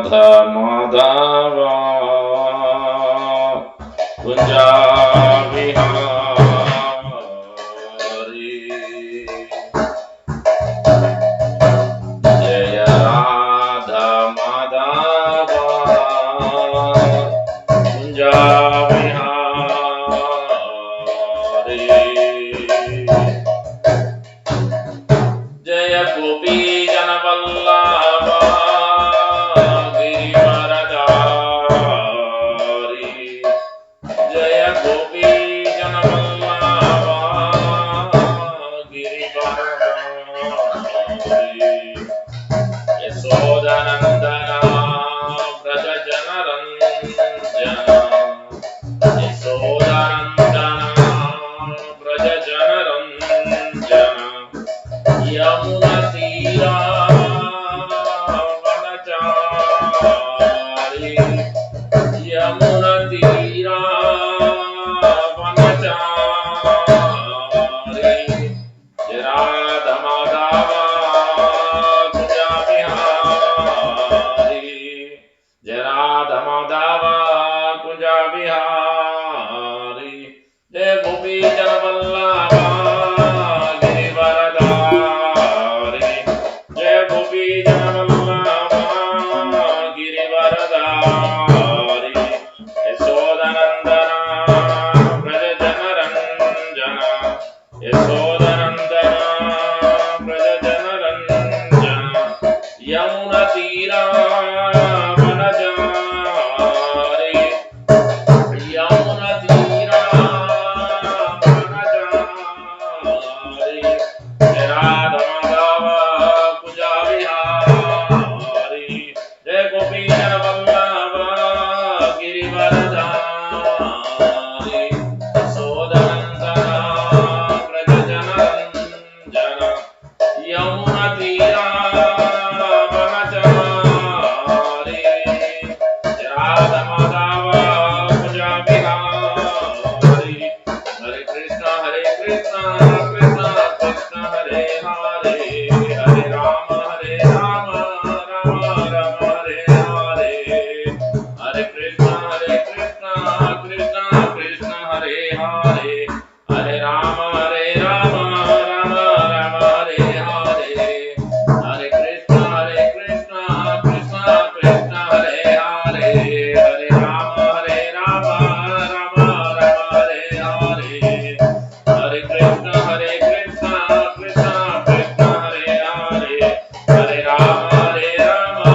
Madhava Kunja Vihari Jaya Radha Madhava Kunja Vihari Jaya Gopi Jana Vallabha Yasodhanandana Braja Janaranjana Yasodhanandana Braja Janaranjana Yamuna Tira Vanachari Yamuna Tira Vanachari Radha Madhava Kunja Vihari Radha Madhava Kunja Vihari Jai Gopi Jana Vallabha Girivaradhari Jai Gopi Jana Vallabha Girivaradhari Yasodhanandana Braja Janaranjana Yasodhanandana Braja Janaranjana Yamuna Tira Vanachari Yamuna Tira Vanachari Radha Madhava Kunja Vihari Jai Gopi Jana Vallabha Girivaradhari Yasodhanandana Braja Janaranjana Yamuna Tira Vanachari Radha Madhava Kunja Vihari Hare Krishna Krishna Krishna Hare Hare Hare Rama Rama Rama Hare Hare Hare Krishna Krishna Krishna Hare Hare Hare Rama Rama Rama Hare Hare Hare Krishna Krishna Krishna Hare Hare Hare Rama Rama Rama Hare Hare Hare Krishna Krishna Krishna Hare Hare Hare Rama Rama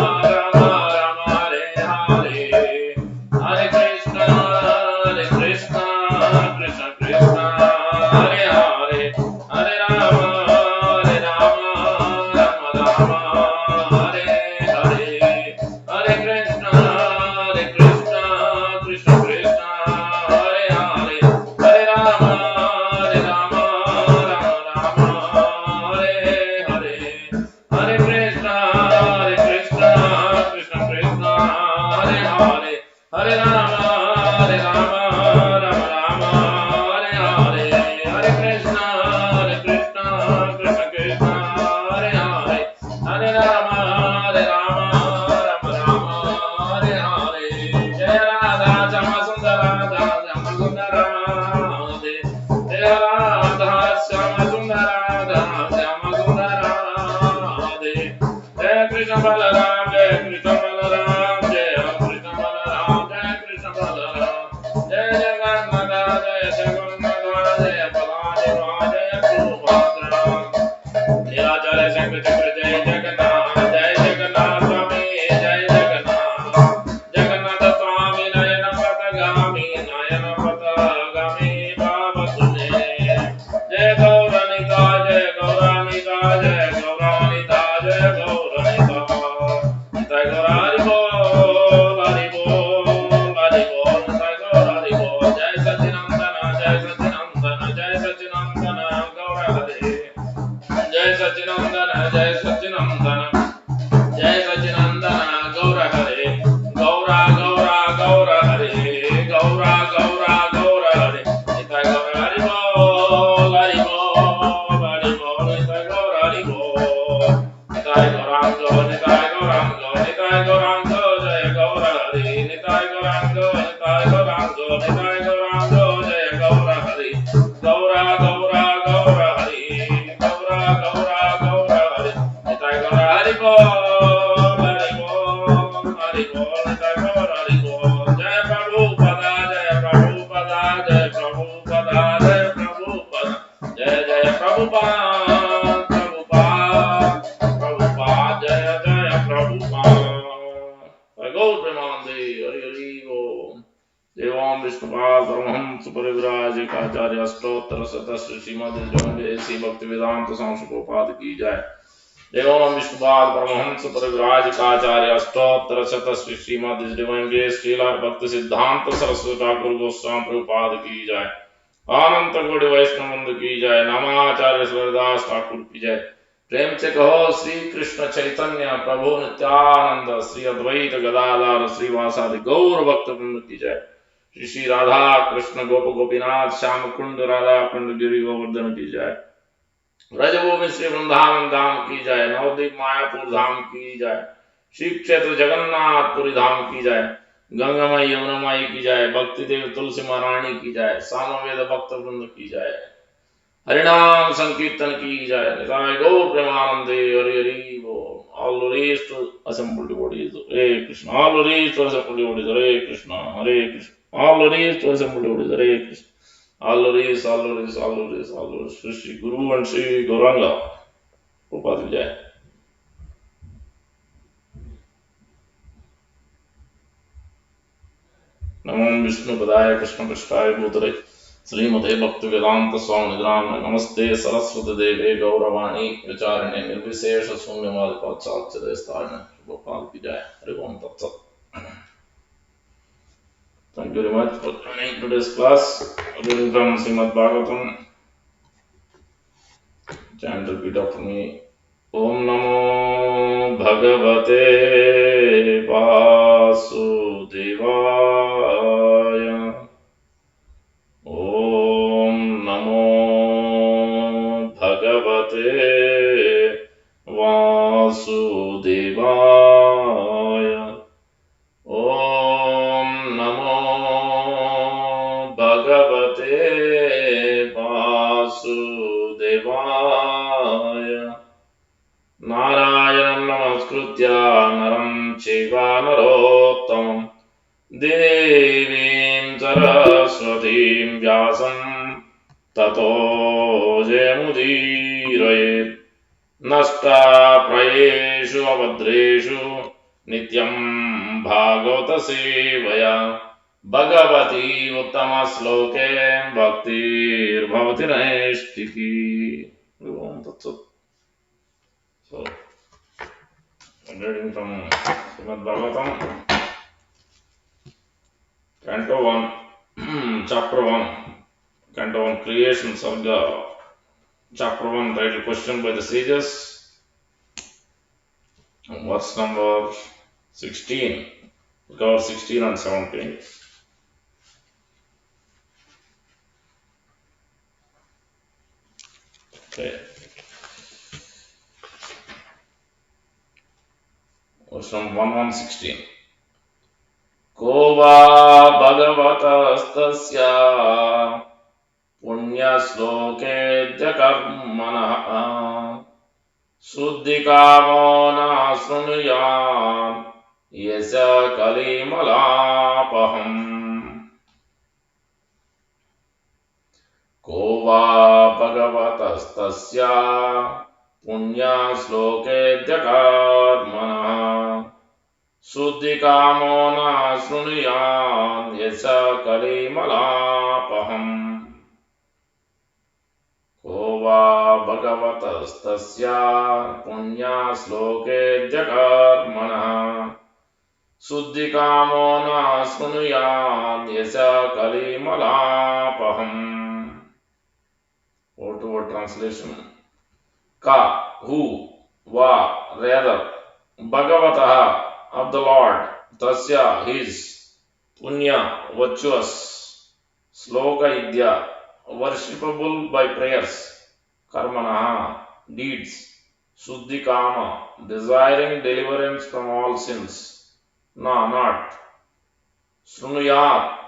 Rama Hare Hare Hare Krishna Krishna Krishna Hare Hare Hare Rama Rama Rama Hare Hare Hare Krishna Krishna Krishna Hare Hare Hare Rama Rama Rama Hare Hare Hare Krishna Krishna Krishna Hare Hare Hare Rama Rama Rama Hare Hare Hare Krishna Krishna Krishna Hare Hare Hare Rama Rama Rama Hare Hare Jai Radha Jama Sundara Jama Sundara Jai Radha Jama Sundara Jama Sundara Jai Krishna Balaram Jai Krishna Balaram Jai Krishna Balaram Jai Krishna Balaram Jai Jagannath Jai Jagannath Jai Baladeva Jai Subhadra Leela Jai Shankar Chakra Jai Jagannath Swami Jai Jagannath Jagannath Swami Nayana Patagami Baba Sune Jai Gauranita Jai Gauranita Jai Gauranita Jai Gauranita Jai Gauraribo Haribo Haribo Jai Gauraribo Jai Satinandana Jai Satinandana Jai Satinandana Gaurahare Jai Satinandana Jai Satinandana Jai Satinandana Gaurahare Gaura Gaura Gaura Hare Gaura Gaura Gaura Hare Jai Gauraribo Haribo Haribo Jai Gauraribo Jai Gaurango Jai Gaurango Jai Gaurango Jai Gauta Premanande, Hari Hari Bo. Devam Vishnupal Paramahams Parivrajikacharya Astotara Satasya Srimad Jayasi Bhakti Vedanta Samsupopad ki jai. Devam Vishnupal Paramahams Parivrajikacharya Astotara Satasya Srimad Jayasi Srila Bhakti Siddhanta Saraswati Thakur Goswami Prabhupada ki jai. अनंत कोटि वैष्णव वृंद की जय। नामाचार्य स्वरदास ठाकुर की जय। प्रेम से कहो श्री कृष्ण चैतन्य प्रभु नित्यानंद श्री अद्वैत गदाधर श्रीवासादि गौर भक्त वृंद की जय। श्री श्री राधा कृष्ण गोप गोपीनाथ श्याम कुंड राधा कुंड गिरि गोवर्धन की जय। ब्रजभूमि श्री वृंदावन धाम की जय। नवद्वीप मायापुर धाम की जय। श्री क्षेत्र जगन्नाथपुरी धाम की जय। गंगामाई यमुनामाई की जय। भक्ति देव तुलसी महारानी की जय। सामवेद भक्त वृंद की जय। हरिनाम संकीर्तन की जय। निताय गौर प्रेमानंदे हरि हरि बोल। All glories to assembled devotees. Hare Krishna. All glories to assembled devotees. Hare Krishna. Hare Krishna. All glories to assembled devotees. Hare Krishna. All glories, all glories, all glories, all glories. Shri Shri Guru and Shri Gauranga. Prabhupada ki jai. नमो विष्णु पदाय कृष्ण पृष्ठाय भूतले श्रीमते भक्ति वेदांत स्वामी निद्राम नमस्ते सरस्वती देवे गौरवाणी विचारणे निर्विशेष शून्यवाद पाश्चात्य स्थान गोपाल की जय। हरि ओम तत्सत। Thank you very much for joining today's class. Reading from Srimad Bhagavatam. Chant repeat after me. Om Namo Bhagavate Vasudevaya. Om Namo Bhagavate Vasudevaya. Om Namo Bhagavate Vasudevaya. Narayanam namaskritya naram chaiva narottamam Devim Saraswatim Vyasam Tato Jayamudirayet Nasta Prayeshu Avadreshu Nityam Bhagavata Sevaya Bhagavati Uttama Sloke Bhaktir Bhavati Naishtiki. Om Tatsat. So, I'm reading from Srimad Bhagavatam, Canto 1, Chapter 1, Canto 1, Creation Sarga, Chapter 1, title Question by the Sages, verse number 16, we cover 16 and 17. Okay. Verse from 1:16. Ko va bhagavatastasya punyasloke jakarmanah suddhikamo na sunuyam yasa kalimalapaham. Ko va bhagavatastasya punyasloke jakarmanah Suddhikamo na srunuyan yasa kalimalapaham. Ko va bhagavatastasya punya sloke jakarmanah Suddhikamo na srunuyan yasa kalimalapaham. Word to word translation. Ka, who, va, rather, bhagavataha, of the Lord, tasya, his, punya, virtuous, sloka idya, worshipable by prayers, karmana, deeds, suddhikama, desiring deliverance from all sins, na, not, srunuyat,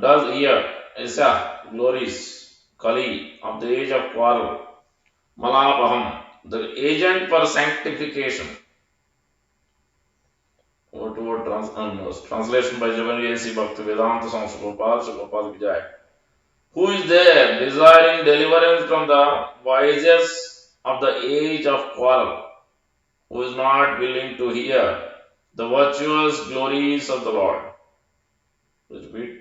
does hear, isa, glories, kali, of the age of quarrel, malapaham, the agent for sanctification. Word to word translation by Javaniyasi Bhakti Vedanta Samsupopad ki jai. Who is there desiring deliverance from the vices of the age of quarrel? who is not willing to hear the virtuous glories of the Lord. Repeat.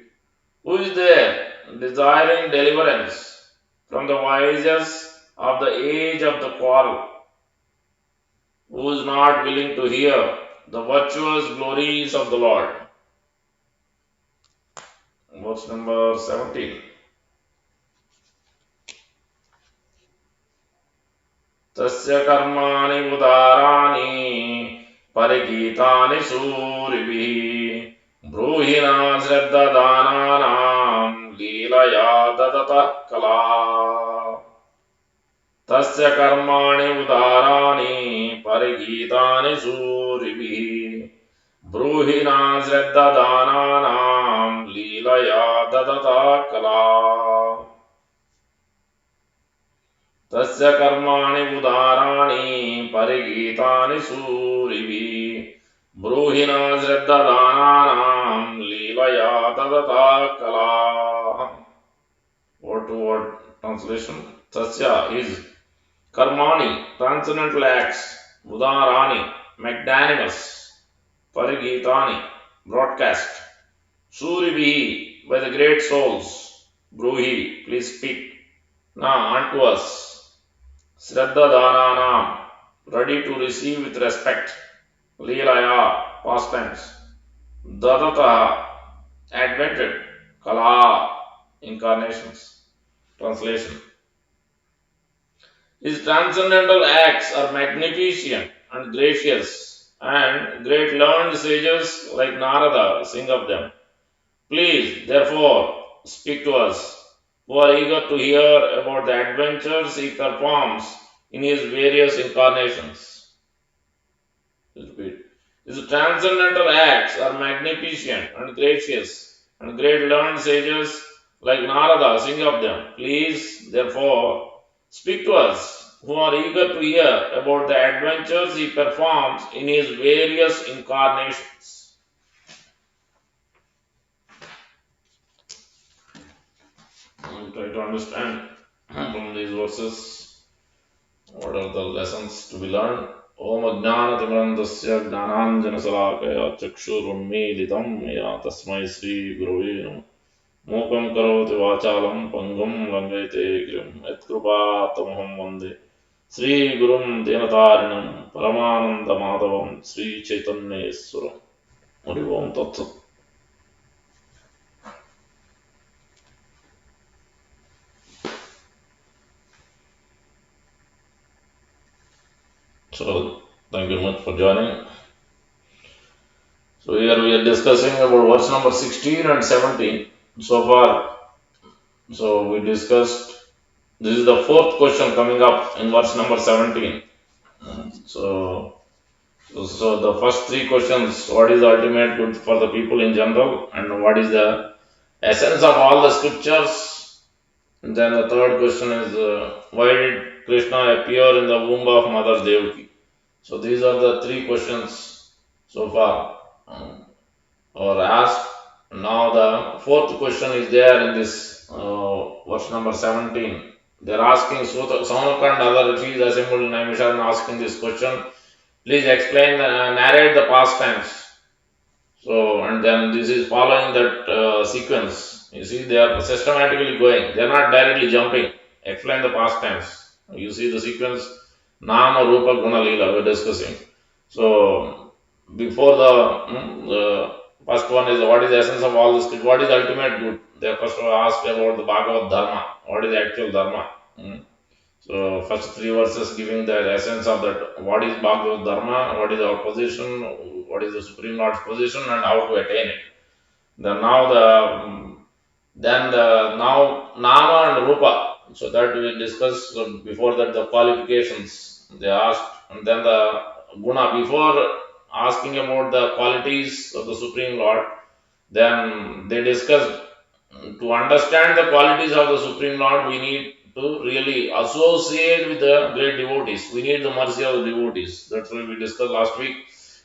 Who is there desiring deliverance from the vices of the age of the quarrel, who is not willing to hear the virtuous glories of the Lord. Verse number 17. तस्य कर्माणि उदाराणि परिगीतानि सूरिभिः ब्रूहिणा श्रद्धादानानां लीलया ददतः कला तस्य कर्माणि उदाराणि परिगीतानि सूरिभिः ब्रूहिणा श्रद्धादानानां लीलया ददतः कला तस्य कर्माणि उदाराणि परिगीतानि सूरिभिः ब्रूहिणा श्रद्धादानानां लीलया ददता कला. Word to word translation. Tasya is karmani, transcendental acts, udarani, magnanimous, parigitani, broadcast, suribhi, by the great souls, bruhi, please speak, na, unto us, Shraddha Dhananam, ready to receive with respect. Leelaya, past tense. Dadata, advented. Kala, incarnations. Translation. His transcendental acts are magnificent and gracious, and great learned sages like Narada sing of them. Please, therefore, speak to us, who are eager to hear about the adventures he performs in his various incarnations. Repeat. His transcendental acts are magnificent and gracious, and great learned sages like Narada sing of them. Please, therefore, speak to us, who are eager to hear about the adventures he performs in his various incarnations. I'll try to understand from these verses what are the lessons to be learned. Om Magnanimity Gnananjanasalakaya Chakshurunmilitam Maya Tasmai Sri Gurave Namah Mukam Karoti Vachalam Pangam Langayate Girim Yatkrupatamaham Vande Sri Gurum Denatarinam Paramananda Madhavam Sri Chaitanya Eswaram. Hari Om Tat Sat. So, thank you very much for joining. So, here we are discussing about verse number 16 and 17 so far. So, we discussed, this is the fourth question coming up in verse number 17. So the first three questions, what is the ultimate good for the people in general, and what is the essence of all the scriptures. And then the third question is, why did Krishna appear in the womb of Mother Devaki? So these are the three questions so far are asked. Now the fourth question is there in this verse number 17. They are asking Saunaka and other rishis assembled in Naimishan asking this question. Please explain, narrate the past tense. So, and then this is following that sequence. You see, they are systematically going. They are not directly jumping. Explain the past tense. You see the sequence. Nama, Rupa, Guna, Leela. We are discussing. So, before the first one is what is the essence of all this? What is the ultimate good? They first asked about the Bhagavad Dharma. What is the actual Dharma? So, first three verses giving the essence of that. What is Bhagavad Dharma? What is our position? What is the Supreme Lord's position, and how to attain it? Then now Nama and Rupa. So that we discussed before that the qualifications they asked, and then the Guna. Before asking about the qualities of the Supreme Lord, then they discussed to understand the qualities of the Supreme Lord, we need to really associate with the great devotees. We need the mercy of the devotees. That's why we discussed last week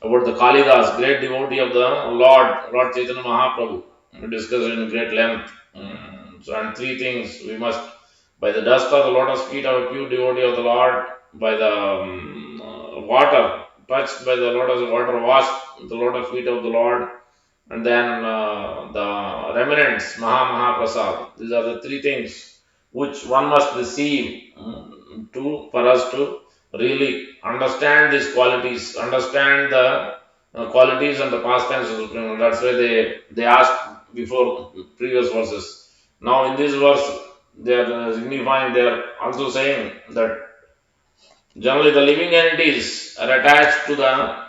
about the Kalidas, great devotee of the Lord Chaitanya Mahaprabhu. We discussed in great length. So, and three things we must, by the dust of the lotus feet of a pure devotee of the Lord, by the water touched by the lotus water, washed the lotus feet of the Lord, and then the remnants, Maha Prasad. These are the three things which one must receive to for us to really understand these qualities, understand the qualities and the pastimes of the Supreme Lord. That's why they asked before previous verses. Now in this verse, they are signifying, they are also saying that generally the living entities are attached to the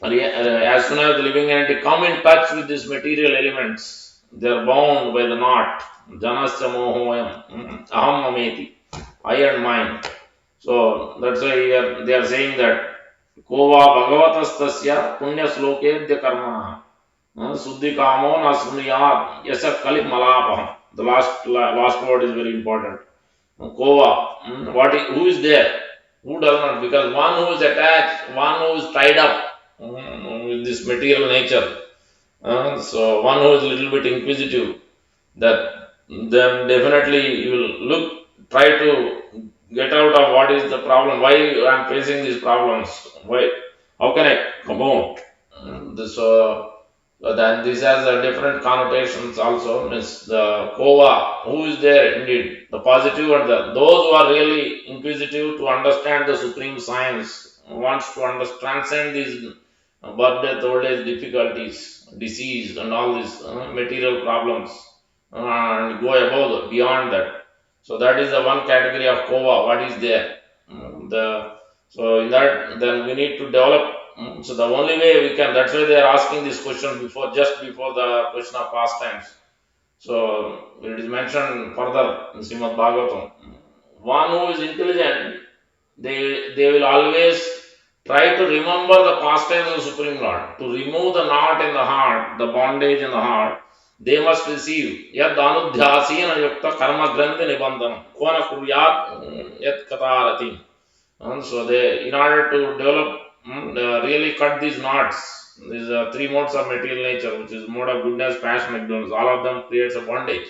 as soon as the living entity come in touch with these material elements, they are bound by the knot. Janasya mohoyam, aham mameti, I and mine. So that's why they are saying that Kova Bhagavatastasya Punya Slokedya Karmana Suddhi Kamo Nasruniyat Yasa Kalip Malapaham. The last word is very important. Kova, who is there? Who does not? Because one who is attached, one who is tied up with this material nature, so one who is a little bit inquisitive, that then definitely you will try to get out of what is the problem, why I am facing these problems, why, how can I come out? This then this has different connotations also. Means the kova, who is there indeed, the positive and those who are really inquisitive to understand the supreme science, wants to transcend these birth, death, old age difficulties, disease, and all these material problems, and go above beyond that. So that is the one category of kova. What is there? The so in that, then we need to develop. So the only way we can. That's why they are asking this question before, just before the question of pastimes. So it is mentioned further in Srimad Bhagavatam. One who is intelligent, they will always try to remember the pastimes of the Supreme Lord, to remove the knot in the heart, the bondage in the heart. They must receive yad anudhyasena yukta karma grandhi nibandhanam kona kuryat yad katarati. And so they, in order to develop, really cut these knots, these three modes of material nature, which is mode of goodness, passion, ignorance, all of them creates a bondage.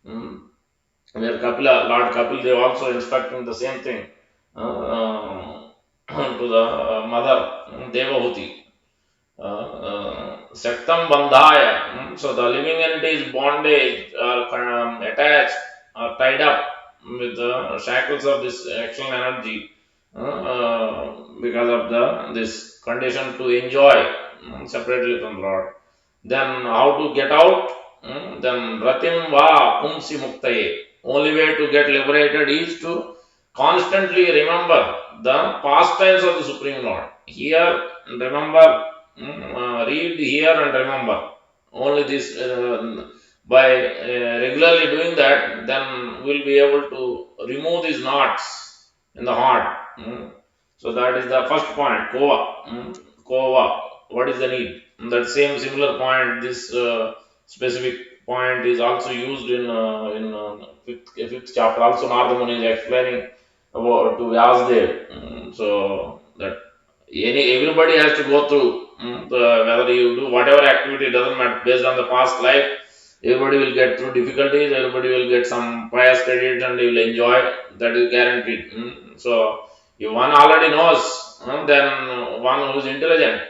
Mm. Where Lord Kapil, they also instructing the same thing to the mother, Devahuti. Saktam Bandhaya. So the living entity's bondage are attached, are tied up with the shackles of this action energy because of this condition to enjoy separately from Lord. Then how to get out? Then Ratim Va Kumsi Muktaye. Only way to get liberated is to constantly remember the pastimes of the Supreme Lord. Here, remember, read here and remember. Only this, by regularly doing that, then we'll be able to remove these knots in the heart. So that is the first point. Kova. Kova. What is the need? That same similar point, this specific point is also used in fifth chapter. Also, Narada Muni is explaining about to Vyasdev. So that everybody has to go through whether you do whatever activity, doesn't matter, based on the past life. Everybody will get through difficulties. Everybody will get some pious credit and they will enjoy. That is guaranteed. So if one already knows, then one who is intelligent.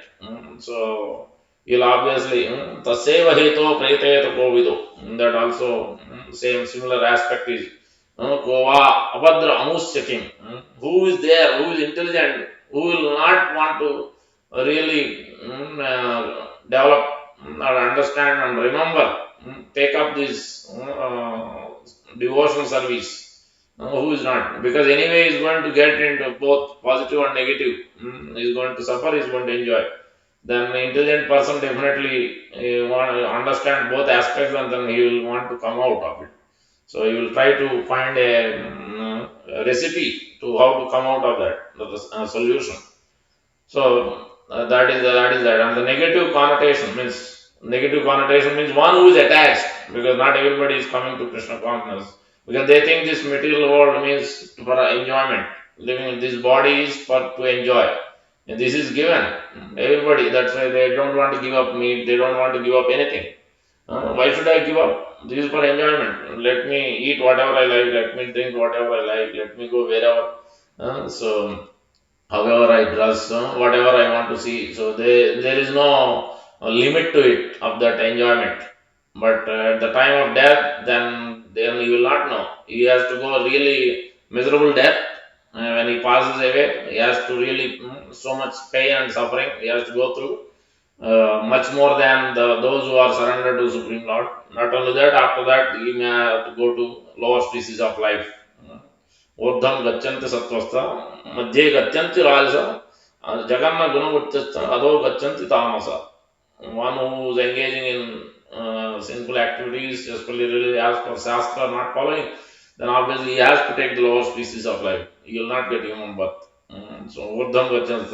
So you'll obviously taseva heto preteto kovido. That also same similar aspect is kova abhadra amusyakim. Who is there? Who is intelligent? Who will not want to really develop or understand and remember, take up this devotional service. Who is not? Because anyway, is going to get into both positive and negative. Is going to suffer, is going to enjoy. Then the intelligent person definitely want to understand both aspects, and then he will want to come out of it. So he will try to find a recipe to how to come out of that, the solution. So that. And the negative connotation means one who is attached, because not everybody is coming to Krishna consciousness, because they think this material world means for enjoyment. Living in this body is for to enjoy. And this is given everybody. That's why they don't want to give up meat. They don't want to give up anything. Why should I give up? This is for enjoyment. Let me eat whatever I like. Let me drink whatever I like. Let me go wherever. So however I dress, whatever I want to see. So there is no limit to it of that enjoyment. But at the time of death, then he will not know. He has to go really miserable death. When he passes away, he has to really so much pain and suffering he has to go through. Much more than those who are surrendered to Supreme Lord. Not only that, after that, he may have to go to lower species of life. ऊर्ध्वं गच्छन्ति सत्त्वस्थ मध्ये गच्छन्ति राजस जगन्न गुणवृत्तिस्थ अधो गच्छन्ति तामस. One who is engaging in sinful activities, just really as per Shastra, not following, then obviously he has to take the lower species of life. He will not get human birth. So, Urdham Gacchans,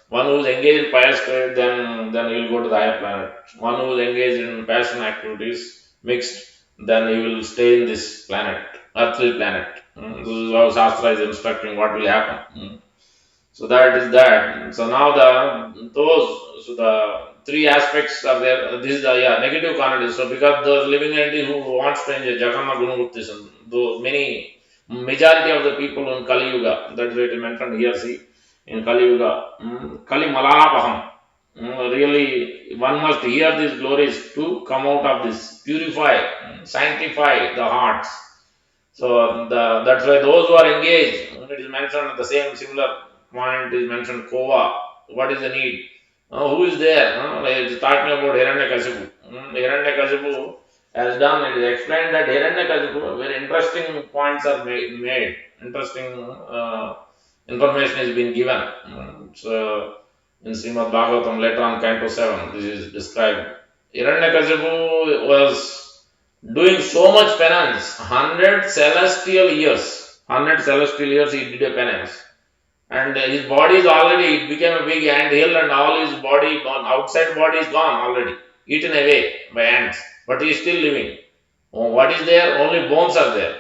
one who is engaged in pious trade, then he will go to the higher planet. One who is engaged in passion activities, mixed, then he will stay in this planet, earthly planet. This is how Shastra is instructing what will happen. So that is that. So now the three aspects are there. This is the negative connotation. So because those living entity who wants to enjoy Jaganna Gunamurtism, those many majority of the people in Kali Yuga, that is what you mentioned here, see, in Kali Yuga, Kali Malanapaham. Really, one must hear these glories to come out of this, purify, sanctify the hearts. So that's why those who are engaged, it is mentioned the same similar point is mentioned Kova. What is the need? Who is there? It is talking about Hiranyakashipu. Hiranyakashipu has done, it is explained that Hiranyakashipu, very interesting points are made. Interesting information is being given. So in Srimad Bhagavatam, later on, Canto 7, this is described. Hiranyakashipu was doing so much penance, 100 celestial years. 100 celestial years he did a penance. And his body is already, it became a big ant hill, and all his body gone, outside body is gone already, eaten away by ants. But he is still living. What is there? Only bones are there.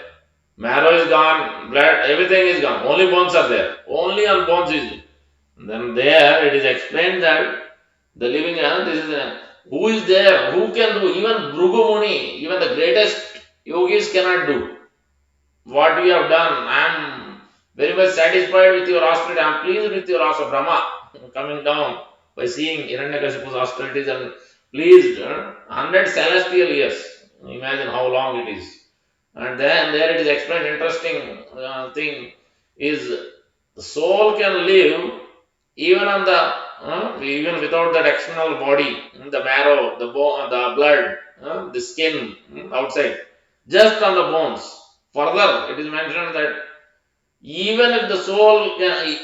Marrow is gone, blood, everything is gone. Only bones are there. Only on bones is. Then there it is explained that the living, this is who is there, who can do, even Bhrigu Muni, even the greatest yogis cannot do what you have done. I am very much satisfied with your austerity, I am pleased with your austerity. Brahma coming down by seeing Hiranyakashipu's austerities and pleased, 100 celestial years. Imagine how long it is. And then there it is explained, interesting thing is the soul can live even on even without that external body, the marrow, the bone, the blood, the skin outside, just on the bones. Further, it is mentioned that even if the soul,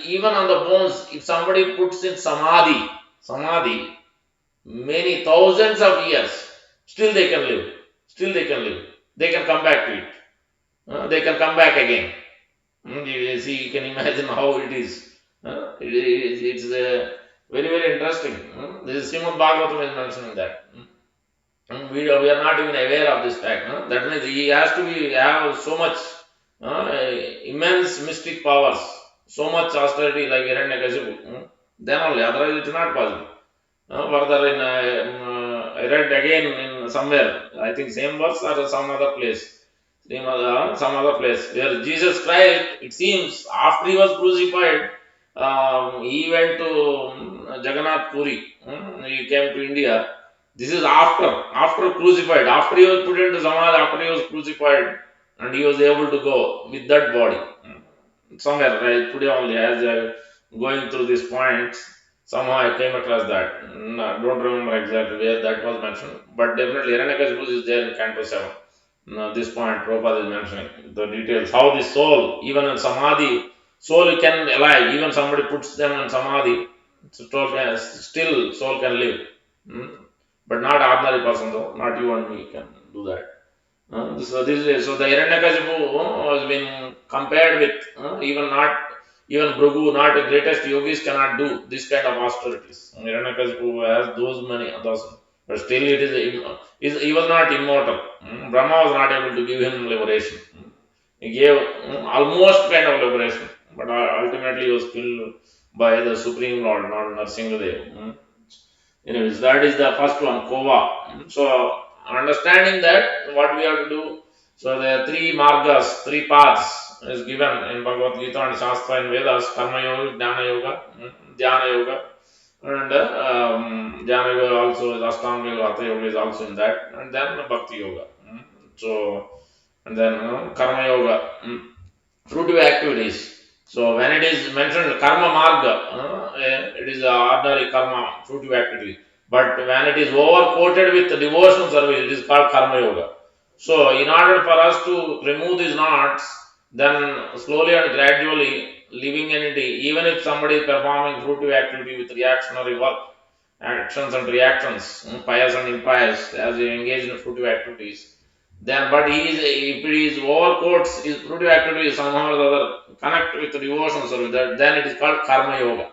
even on the bones, if somebody puts in samadhi, many thousands of years, still they can live. Still they can live. They can come back to it. They can come back again. You see, you can imagine how it is. It's very, very interesting. This is Srimad Bhagavatam is mentioning that. We are not even aware of this fact. That means he has to have so much immense mystic powers, so much austerity like Hiranyakashipu. Then only, otherwise it is not possible. Further, I read again in somewhere, I think same verse or some other place. Some other place where Jesus Christ, it seems, after he was crucified, he went to Jagannath Puri. He came to India. This is after crucified, after he was put into Samadhi, after he was crucified, and he was able to go with that body. Somewhere, right, today only, as I going through these points, somehow I came across that. No, don't remember exactly where that was mentioned, but definitely Hiranyakashipu is there in Canto 7. Now, this point Prabhupada is mentioning the details how the soul, even in samadhi, soul can alive. Even somebody puts them in samadhi, still soul can live. But not ordinary person though. Not you and me can do that. So the Hiranyakashipu has been compared with even not even Bhrigu, not the greatest yogis cannot do this kind of austerities. Hiranyakashipu has those many others, but still it is he was not immortal. Brahma was not able to give him liberation. He gave almost kind of liberation, but ultimately he was killed by the Supreme Lord, not Narsingadev. Anyways, that is the first one, Kova. So, understanding that, what we have to do, so there are three margas, three paths is given in Bhagavad Gita and Shastra and Vedas: Karma Yoga, Jnana Yoga, Dhyana Yoga, and Jnana Yoga also is Ashtanga Yoga, Hatha Yoga is also in that, and then Bhakti Yoga. So, and then Karma Yoga, fruitive activities. So when it is mentioned Karma Marga, it is ordinary karma, fruitive activity. But when it is over coated with devotional service, it is called Karma Yoga. So in order for us to remove these knots, then slowly and gradually living entity, even if somebody is performing fruitive activity with reactionary work, actions and reactions, pious and impious, as we engage in fruitive activities, then but he is, if it is overcoats his fruitive activity somehow or other connect with the devotion service, that then it is called karma yoga.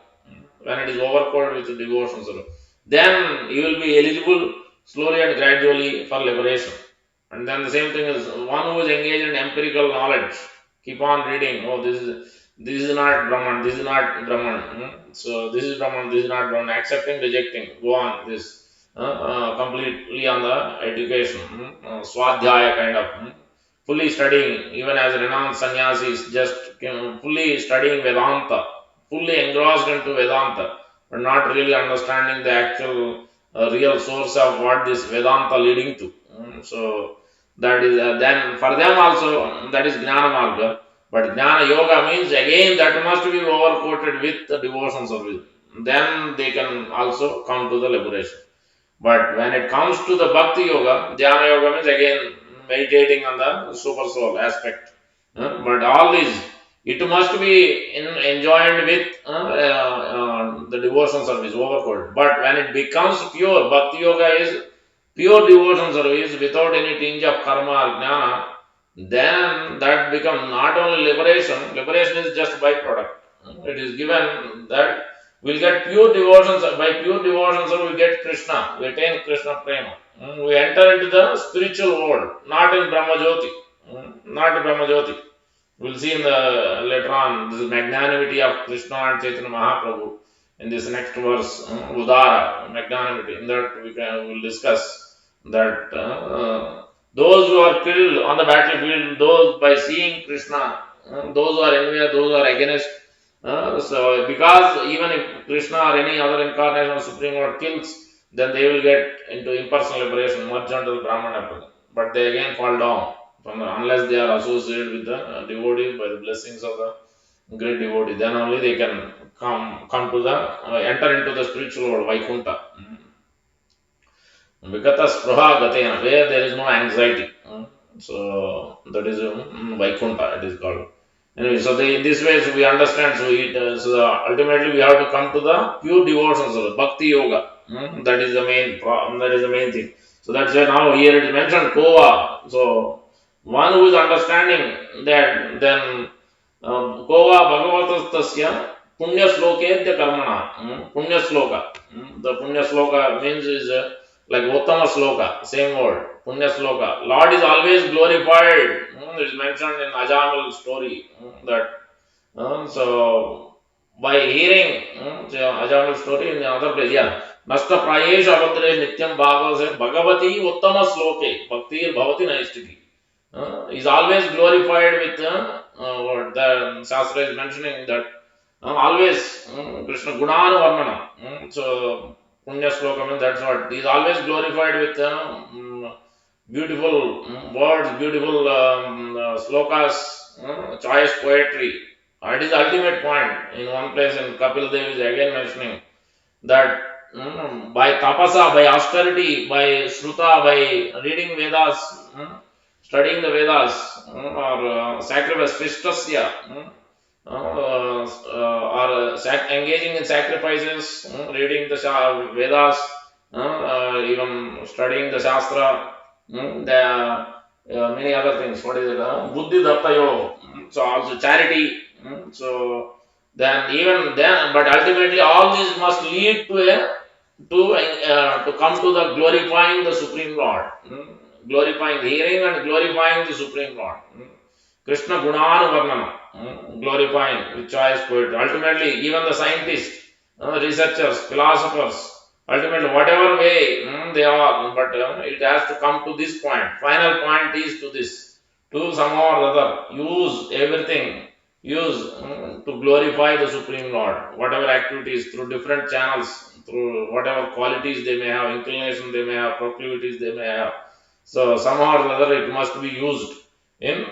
When it is overcoated with the devotion service, then you will be eligible slowly and gradually for liberation. And then the same thing is one who is engaged in empirical knowledge, keep on reading, oh this is not Brahman, this is not Brahman, so this is Brahman, this is not Brahman, accepting, rejecting, go on this completely on the education, swadhyaya kind of, fully studying, even as renowned sannyasis, just fully studying Vedanta, fully engrossed into Vedanta, but not really understanding the actual real source of what this Vedanta leading to. So that is then for them also that is Jnana Marga. But Jnana Yoga means again that must be overcoated with the devotion service. Then they can also come to the liberation. But when it comes to the Bhakti Yoga, Dhyana Yoga means again meditating on the super soul aspect. But all these, it must be enjoined with the devotion service overcoated. But when it becomes pure, Bhakti Yoga is pure devotion service without any tinge of karma or jnana, then that becomes not only liberation, liberation is just byproduct. It is given that we'll get pure devotions, by pure devotions we get Krishna, we attain Krishna Prema. We enter into the spiritual world, not in Brahma Jyoti, not Brahma Jyoti. We'll see in the later on, this is Magnanimity of Krishna and Chaitanya Mahaprabhu. In this next verse, Udara, Magnanimity, in that we'll discuss that those who are killed on the battlefield, those by seeing Krishna, those who are envious, those who are against. So, because even if Krishna or any other incarnation of Supreme Lord kills, then they will get into impersonal liberation, merge into the Brahmana. But they again fall down unless they are associated with the devotee by the blessings of the great devotee. Then only they can come to the enter into the spiritual world, Vaikuntha. Vikata Spruha Gatena, where there is no anxiety. So that is Vaikuntha, it is called. Anyway, so in this way, so we understand. So ultimately, we have to come to the pure devotion, so the Bhakti Yoga. That is the main problem. That is the main thing. So that's why now here it is mentioned Kova. So one who is understanding that, then Kova Bhagavatastasya Punya Sloketya Karmana. Punya Sloka. The Punya Sloka means is like Uttama Sloka, same word. Punya Sloka. Lord is always glorified. It is mentioned in Ajamal story that so by hearing Ajamal story in the other place, yeah. Nasta Prayesh Abhadresh Nityam Bhagava said Bhagavati Uttama Sloke Bhaktir Bhavati Naistiki. Is always glorified with what the Shastra is mentioning that always Krishna Gunanu Varnana. So Punya Sloka means that's what. He is always glorified with beautiful words, beautiful slokas, choice poetry. It is the ultimate point. In one place in Kapil Dev is again mentioning that by tapasa, by austerity, by shruta, by reading Vedas, studying the Vedas, or sacrifice, Shristasya, or engaging in sacrifices, reading the Vedas, even studying the Shastra, many other things. What is it? Buddhi Dattayo. So also charity. So then even then, but ultimately all these must lead to to come to the glorifying the Supreme Lord, glorifying, hearing and glorifying the Supreme Lord. Krishna Gunanu Varnana, glorifying with choice poetry. Ultimately, even the scientists, researchers, philosophers, ultimately, whatever way they are, but it has to come to this point. Final point is to this. to somehow or other use everything, use to glorify the Supreme Lord, whatever activities through different channels, through whatever qualities they may have, inclination they may have, proclivities they may have. So somehow or other it must be used in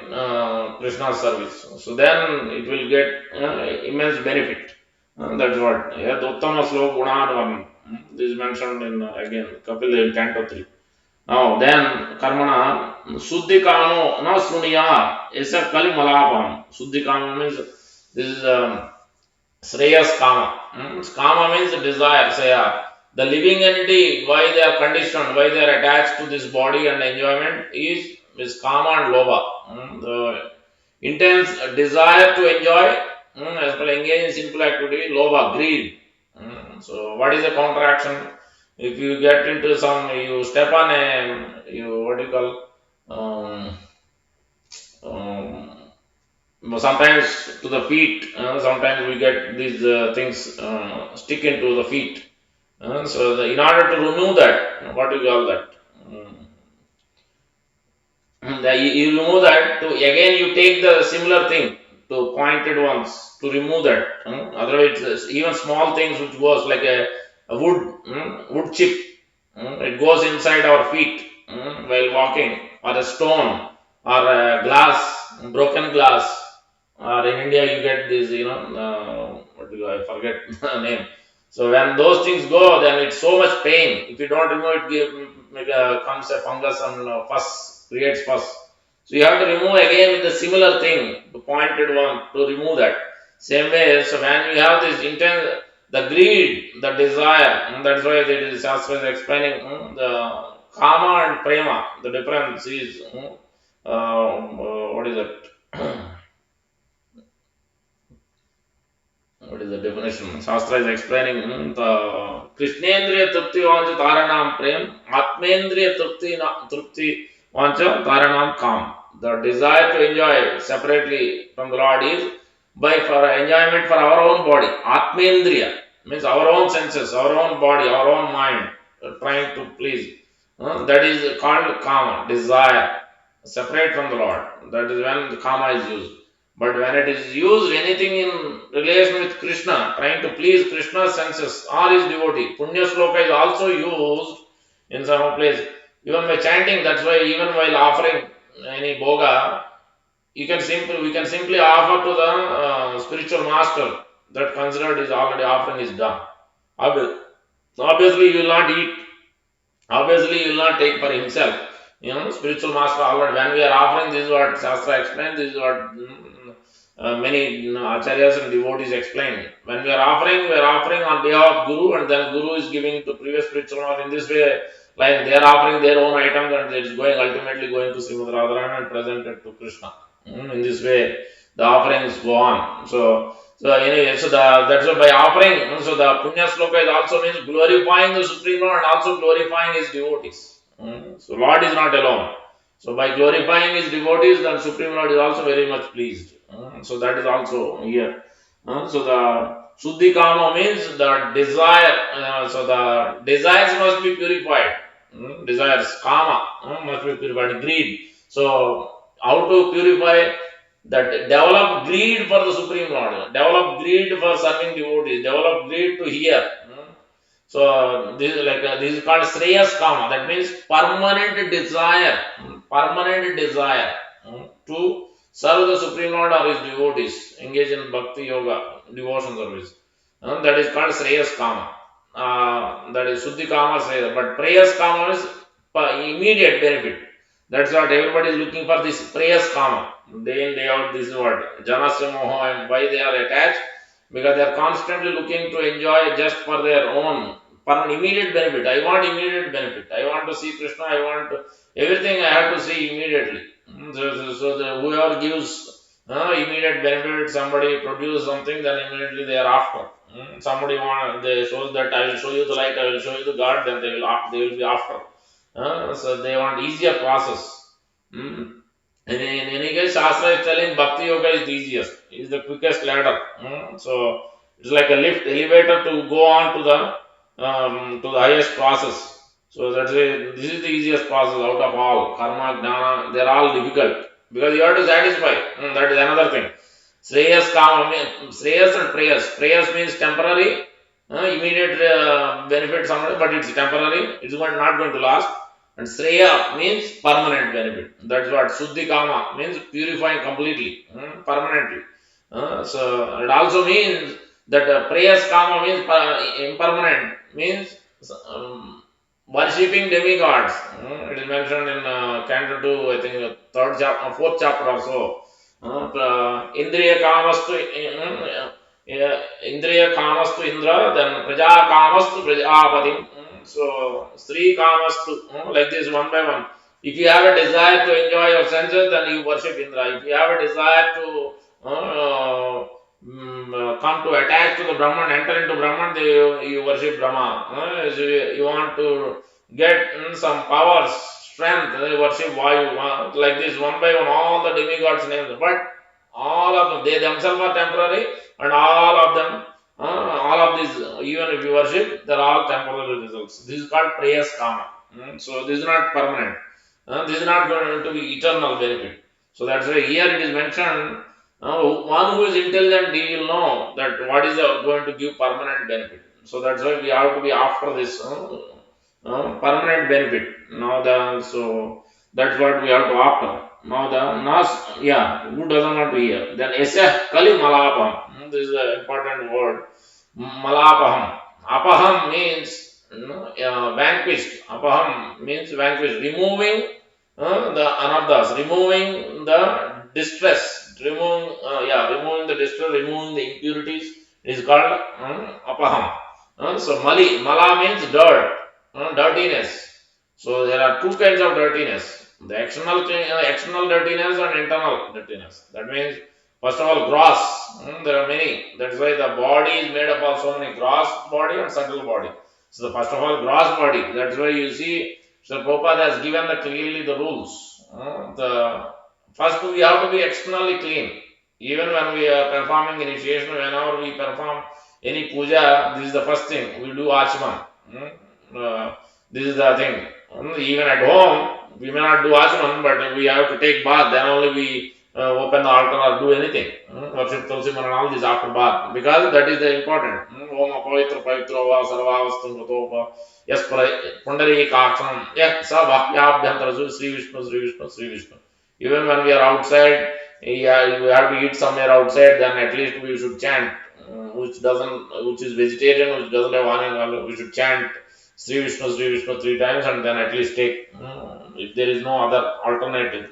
Krishna's service. So then it will get immense benefit. That's what. Yeah, the Uttama Slok Gunan this is mentioned in again Kapila in Canto 3. Now then Karmana Suddhi Kamo na Suniya Esa Kali Malapam. Suddhi Kamo means this is Shreyas Kama. Kama means desire, Saya. The living entity, why they are conditioned, why they are attached to this body and enjoyment is Kama and Loba. The intense desire to enjoy, as well engage in sinful activity, Loba, greed. So, what is the counteraction? If you get into some, you step on what do you call, sometimes to the feet, sometimes we get these things stick into the feet. In order to remove that, what do you call that? You remove that to again you take the similar thing to pointed ones to remove that. Otherwise, even small things which goes like a wood chip, it goes inside our feet while walking, or a stone, or a glass, broken glass, or in India you get this, what do you, I forget the name. So when those things go, then it's so much pain. If you don't remove it, comes a fungus and pus, creates pus. So you have to remove again with the similar thing, the pointed one, to remove that. Same way, so when you have this intense, the greed, the desire, that's why it is Shastra is explaining the kama and prema. The difference is, what is it? What is the definition? Shastra is explaining the Krishnendriya Trupti Vancha Taranam Prem, Atmendriya Trupti Vancha Taranam Kam. The desire to enjoy separately from the Lord is by for enjoyment for our own body. Atmendriya means our own senses, our own body, our own mind, trying to please. That is called Kama, desire, separate from the Lord. That is when the Kama is used. But when it is used anything in relation with Krishna, trying to please Krishna's senses or his devotee, Punya Sloka is also used in some place. Even by chanting, that's why even while offering any bhoga, we can simply offer to the spiritual master that considered is already offering is done. Obviously, you will not eat. Obviously, you will not take for himself. Spiritual master already, when we are offering, this is what Shastra explains, this is what many acharyas and devotees explain. When we are offering on behalf of Guru, and then Guru is giving to previous spiritual master. In this way, like they are offering their own items, and it is ultimately going to Srimad Radharani and presented to Krishna. In this way, the offerings go on. So anyway, that's why by offering, so the Punya Sloka is also means glorifying the Supreme Lord and also glorifying his devotees. So Lord is not alone. So by glorifying his devotees, then Supreme Lord is also very much pleased. So that is also here. So the Suddhi Kama means the desire. So the desires must be purified. Desires, Kama must be purified. Greed. So how to purify that? Develop greed for the Supreme Lord. Develop greed for serving devotees. Develop greed to hear. So this is called Shreyas Kama. That means permanent desire to serve the Supreme Lord or his devotees, engage in bhakti yoga, devotion service. That is called Shreyas Kama. That is Suddhi Kama Shreyas. But Preyas Kama is immediate benefit. That's what everybody is looking for, this Preyas Kama. Day in, day out, this is what Janasya Moha, and why they are attached, because they are constantly looking to enjoy just for their own, for an immediate benefit. I want immediate benefit. I want to see Krishna. I want to, everything I have to see immediately. Whoever gives immediate benefit, somebody produces something, then immediately they are after. Somebody they shows that I will show you the light, I will show you the God, then they will be after. So they want easier process. In any case, Shastra is telling Bhakti Yoga is the easiest, is the quickest ladder. So it's like a lift, elevator to go on to the highest process. So that's why this is the easiest process out of all. Karma, Jnana, they are all difficult. because you have to satisfy. That is another thing. Shreyas kama means Shreyas and prayers. Prayers means temporary, immediate benefit, but it's temporary. It's not going to last. And Shreya means permanent benefit. That's what Suddhi kama means, purifying completely, permanently. So it also means that prayers kama means impermanent, means worshipping demigods. It is mentioned in Canto 2, I think, third chapter, fourth chapter or so. Indriya kamastu Indriya kamastu Indra, then Praja kamastu Prajapati. So Sri kamastu, like this one by one. If you have a desire to enjoy your senses, then you worship Indra. If you have a desire to come to attach to the Brahman, enter into Brahman, you worship Brahma. So you want to get some powers, strength, they worship Vayu. Like this, one by one, all the demigods' names. But all of them, they themselves are temporary, and all of them, all of these, even if you worship, they're all temporary results. This is called prayas kama. So this is not permanent. This is not going to be eternal benefit. So that's why here it is mentioned. One who is intelligent, he will know that what is going to give permanent benefit. So that's why we have to be after this permanent benefit. Now so that's what we have to after. Now the nas, yeah, who doesn't want to hear? Then eseh kali malapam. This is an important word. Malapaham. Apaham means vanquished. Apaham means vanquished, removing the anarthas, removing the distress, removing the distress, removing the impurities is called apaham. So mala means dirt, dirtiness. So there are two kinds of dirtiness: the external dirtiness and internal dirtiness. That means, first of all, gross. There are many. That's why the body is made up of so many: gross body and subtle body. So the first of all, gross body. That's why you see, so Prabhupada has given clearly the rules. The first we have to be externally clean. Even when we are performing initiation, whenever we perform any puja, this is the first thing we do achman. This is the thing. Even at home, we may not do achman, but we have to take bath. Then only we open the altar or do anything. Worship Tulsi and all this after bath, because that is the important. Om apavitra pavitra va sarvavastum gatopa yes pundari kaksham yes sa bhakyabhyantara Sri Vishnu Sri Vishnu Sri Vishnu. Even when we are outside, yeah, we have to eat somewhere outside, then at least we should chant. Which is vegetarian, which doesn't have animal, we should chant Sri Vishnu 3 times, and then at least take. If there is no other alternative,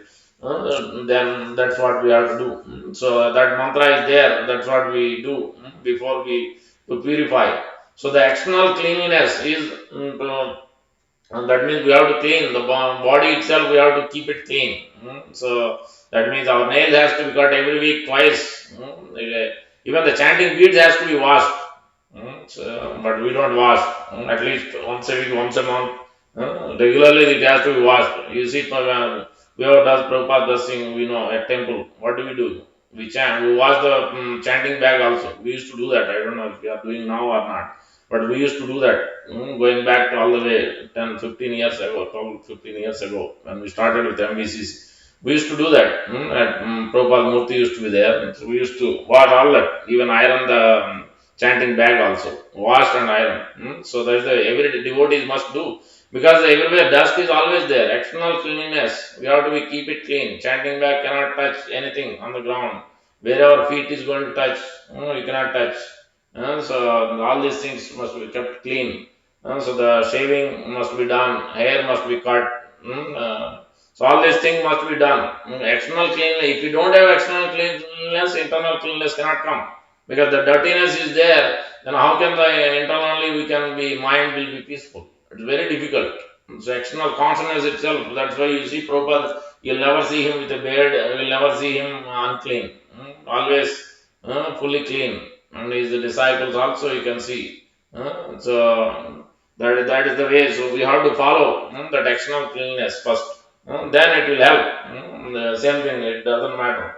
then that's what we have to do. So that mantra is there. That's what we do before we to purify. So the external cleanliness is. And that means we have to clean the body itself, we have to keep it clean. So that means our nails has to be cut every week twice. Even the chanting beads has to be washed. But we don't wash. At least once a week, once a month. Regularly it has to be washed. You see, whoever does Prabhupada does sing, we know, at temple, what do? We chant, we wash the chanting bag also. We used to do that. I don't know if we are doing now or not. But we used to do that, going back to all the way 10, 15 years ago, 12, 15 years ago, when we started with MVCs. We used to do that. Prabhupada Murti used to be there. So we used to wash all that, even iron the chanting bag also, wash and iron. So that's every devotee must do. Because everywhere dust is always there. External cleanliness, we have to keep it clean. Chanting bag cannot touch anything on the ground. Wherever feet is going to touch, you cannot touch. So all these things must be kept clean. So the shaving must be done, hair must be cut. So all these things must be done. External cleanliness. If you don't have external cleanliness, internal cleanliness cannot come. Because the dirtiness is there, then how can the internally mind will be peaceful? It's very difficult. So external consciousness itself, that's why you see Prabhupada, you'll never see him with a beard, you'll never see him unclean. Always fully clean. And his disciples also you can see. So that is the way. So we have to follow that external cleanliness first. Then it will help. The same thing, it doesn't matter.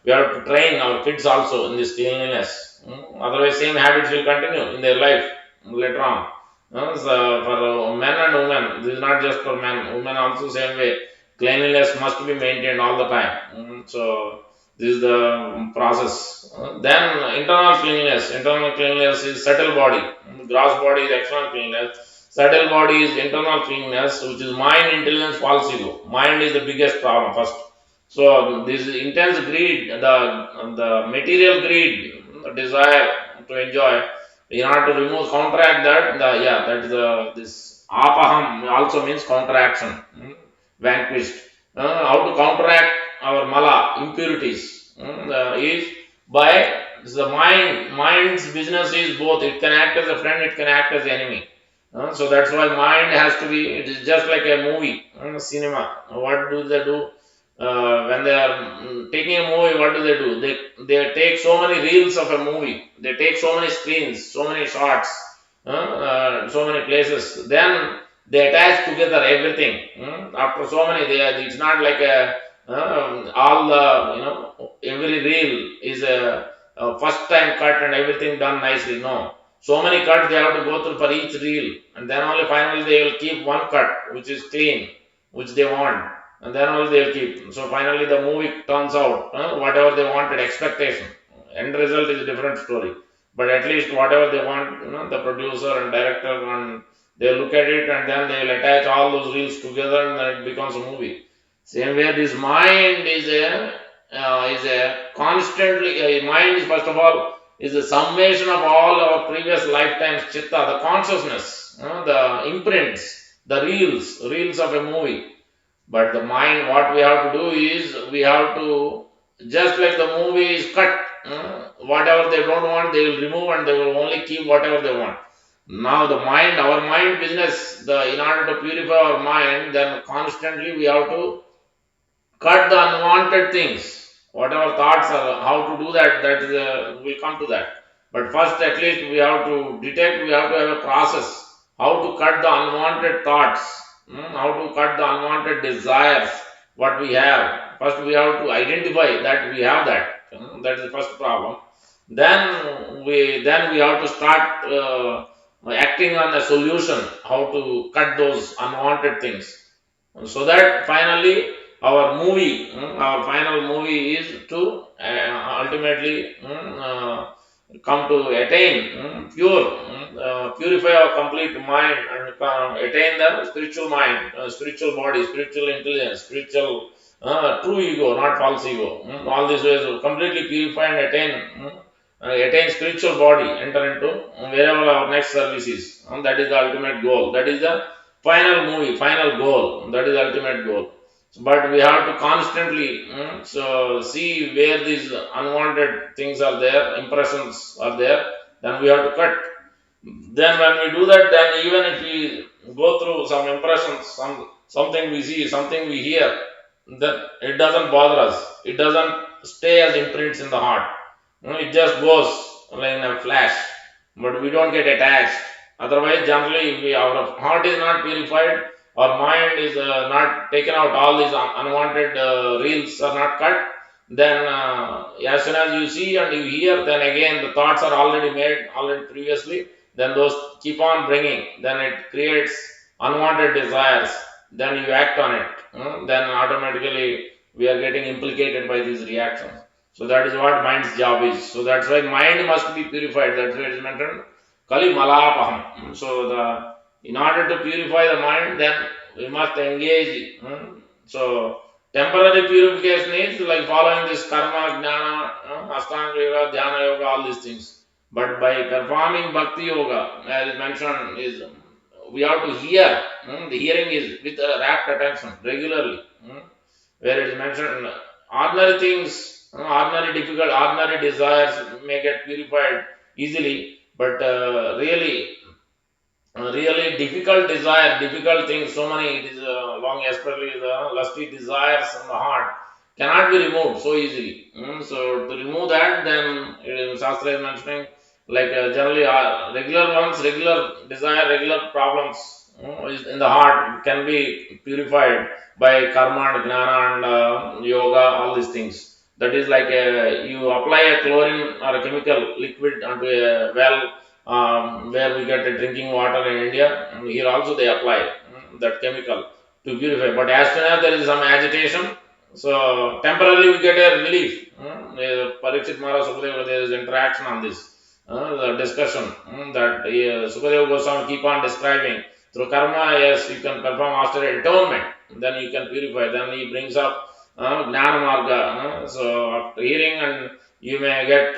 We have to train our kids also in this cleanliness. Otherwise, same habits will continue in their life later on. So for men and women, this is not just for men. Women also same way. Cleanliness must be maintained all the time. So this is the process. Then internal cleanliness. Internal cleanliness is subtle body. Gross body is external cleanliness. Subtle body is internal cleanliness, which is mind, intelligence, false ego. Mind is the biggest problem first. So this intense greed, the material greed, the desire to enjoy, in order to remove, counteract that, that is this apaham also means counteraction, vanquished. How to counteract our mala, impurities, is by the mind. Mind's business is both. It can act as a friend, it can act as enemy. So that's why mind has to be, it is just like a movie, cinema. What do they do? When they are taking a movie, what do? They take so many reels of a movie. They take so many screens, so many shots, so many places. Then they attach together everything. After so many, it's not like all the every reel is a first time cut and everything done nicely. No, so many cuts they have to go through for each reel, and then only finally they will keep one cut which is clean, which they want, and then only they'll keep. So finally, the movie turns out whatever they wanted. Expectation, end result is a different story. But at least whatever they want, the producer and director, and they look at it, and then they will attach all those reels together, and then it becomes a movie. Same way, this mind is a constantly. Mind is first of all is a summation of all our previous lifetimes chitta, the consciousness, the imprints, the reels of a movie. But the mind, what we have to do is we have to, just like the movie is cut, whatever they don't want, they will remove and they will only keep whatever they want. Now the mind, our mind business, in order to purify our mind, then constantly we have to cut the unwanted things. Whatever thoughts are, how to do that, we'll come to that. But first, at least we have to detect, we have to have a process how to cut the unwanted thoughts, how to cut the unwanted desires, what we have. First, we have to identify that we have that. That is the first problem. Then we have to start acting on the solution, how to cut those unwanted things, so that finally our final movie is to ultimately come to attain purify our complete mind and attain the spiritual mind, spiritual body, spiritual intelligence, spiritual true ego, not false ego. All these ways will completely purify and attain spiritual body, enter into wherever our next service is. That is the ultimate goal. That is the final movie, final goal. That is the ultimate goal. But we have to constantly see where these unwanted things are there, impressions are there. Then we have to cut. Then when we do that, then even if we go through some impressions, something we see, something we hear, then it doesn't bother us. It doesn't stay as imprints in the heart. It just goes like in a flash, but we don't get attached. Otherwise, generally, our heart is not purified, our mind is not taken out, all these unwanted reels are not cut. Then, as soon as you see and you hear, then again the thoughts are already made, already previously. Then those keep on bringing. Then it creates unwanted desires. Then you act on it. Then automatically we are getting implicated by these reactions. So that is what mind's job is. So that's why mind must be purified. That's why it is mentioned Kali Malapaham. So in order to purify the mind, then we must engage. So temporary purification is like following this karma, jnana, astanga yoga, dhyana yoga, all these things. But by performing bhakti yoga, as mentioned, is we have to hear. The hearing is with rapt attention regularly. Where it is mentioned, ordinary things, ordinary difficult, ordinary desires may get purified easily, but really difficult desire, difficult things, so many, it is long, especially the lusty desires in the heart, cannot be removed so easily. So to remove that, then Shastra is mentioning like generally regular ones, regular desire, regular problems is in the heart can be purified by karma and jnana and yoga, all these things. That is like you apply a chlorine or a chemical liquid onto a well, where we get a drinking water in India. Here also they apply that chemical. to purify. But as soon as there is some agitation, so temporarily we get a relief. Parikshit Maharaj, Sukadeva, there is interaction on this. The discussion that Sukadeva Goswami keep on describing through karma. Yes, you can perform after atonement, then you can purify. Then he brings up Gnana Marga. So after hearing, and you may get,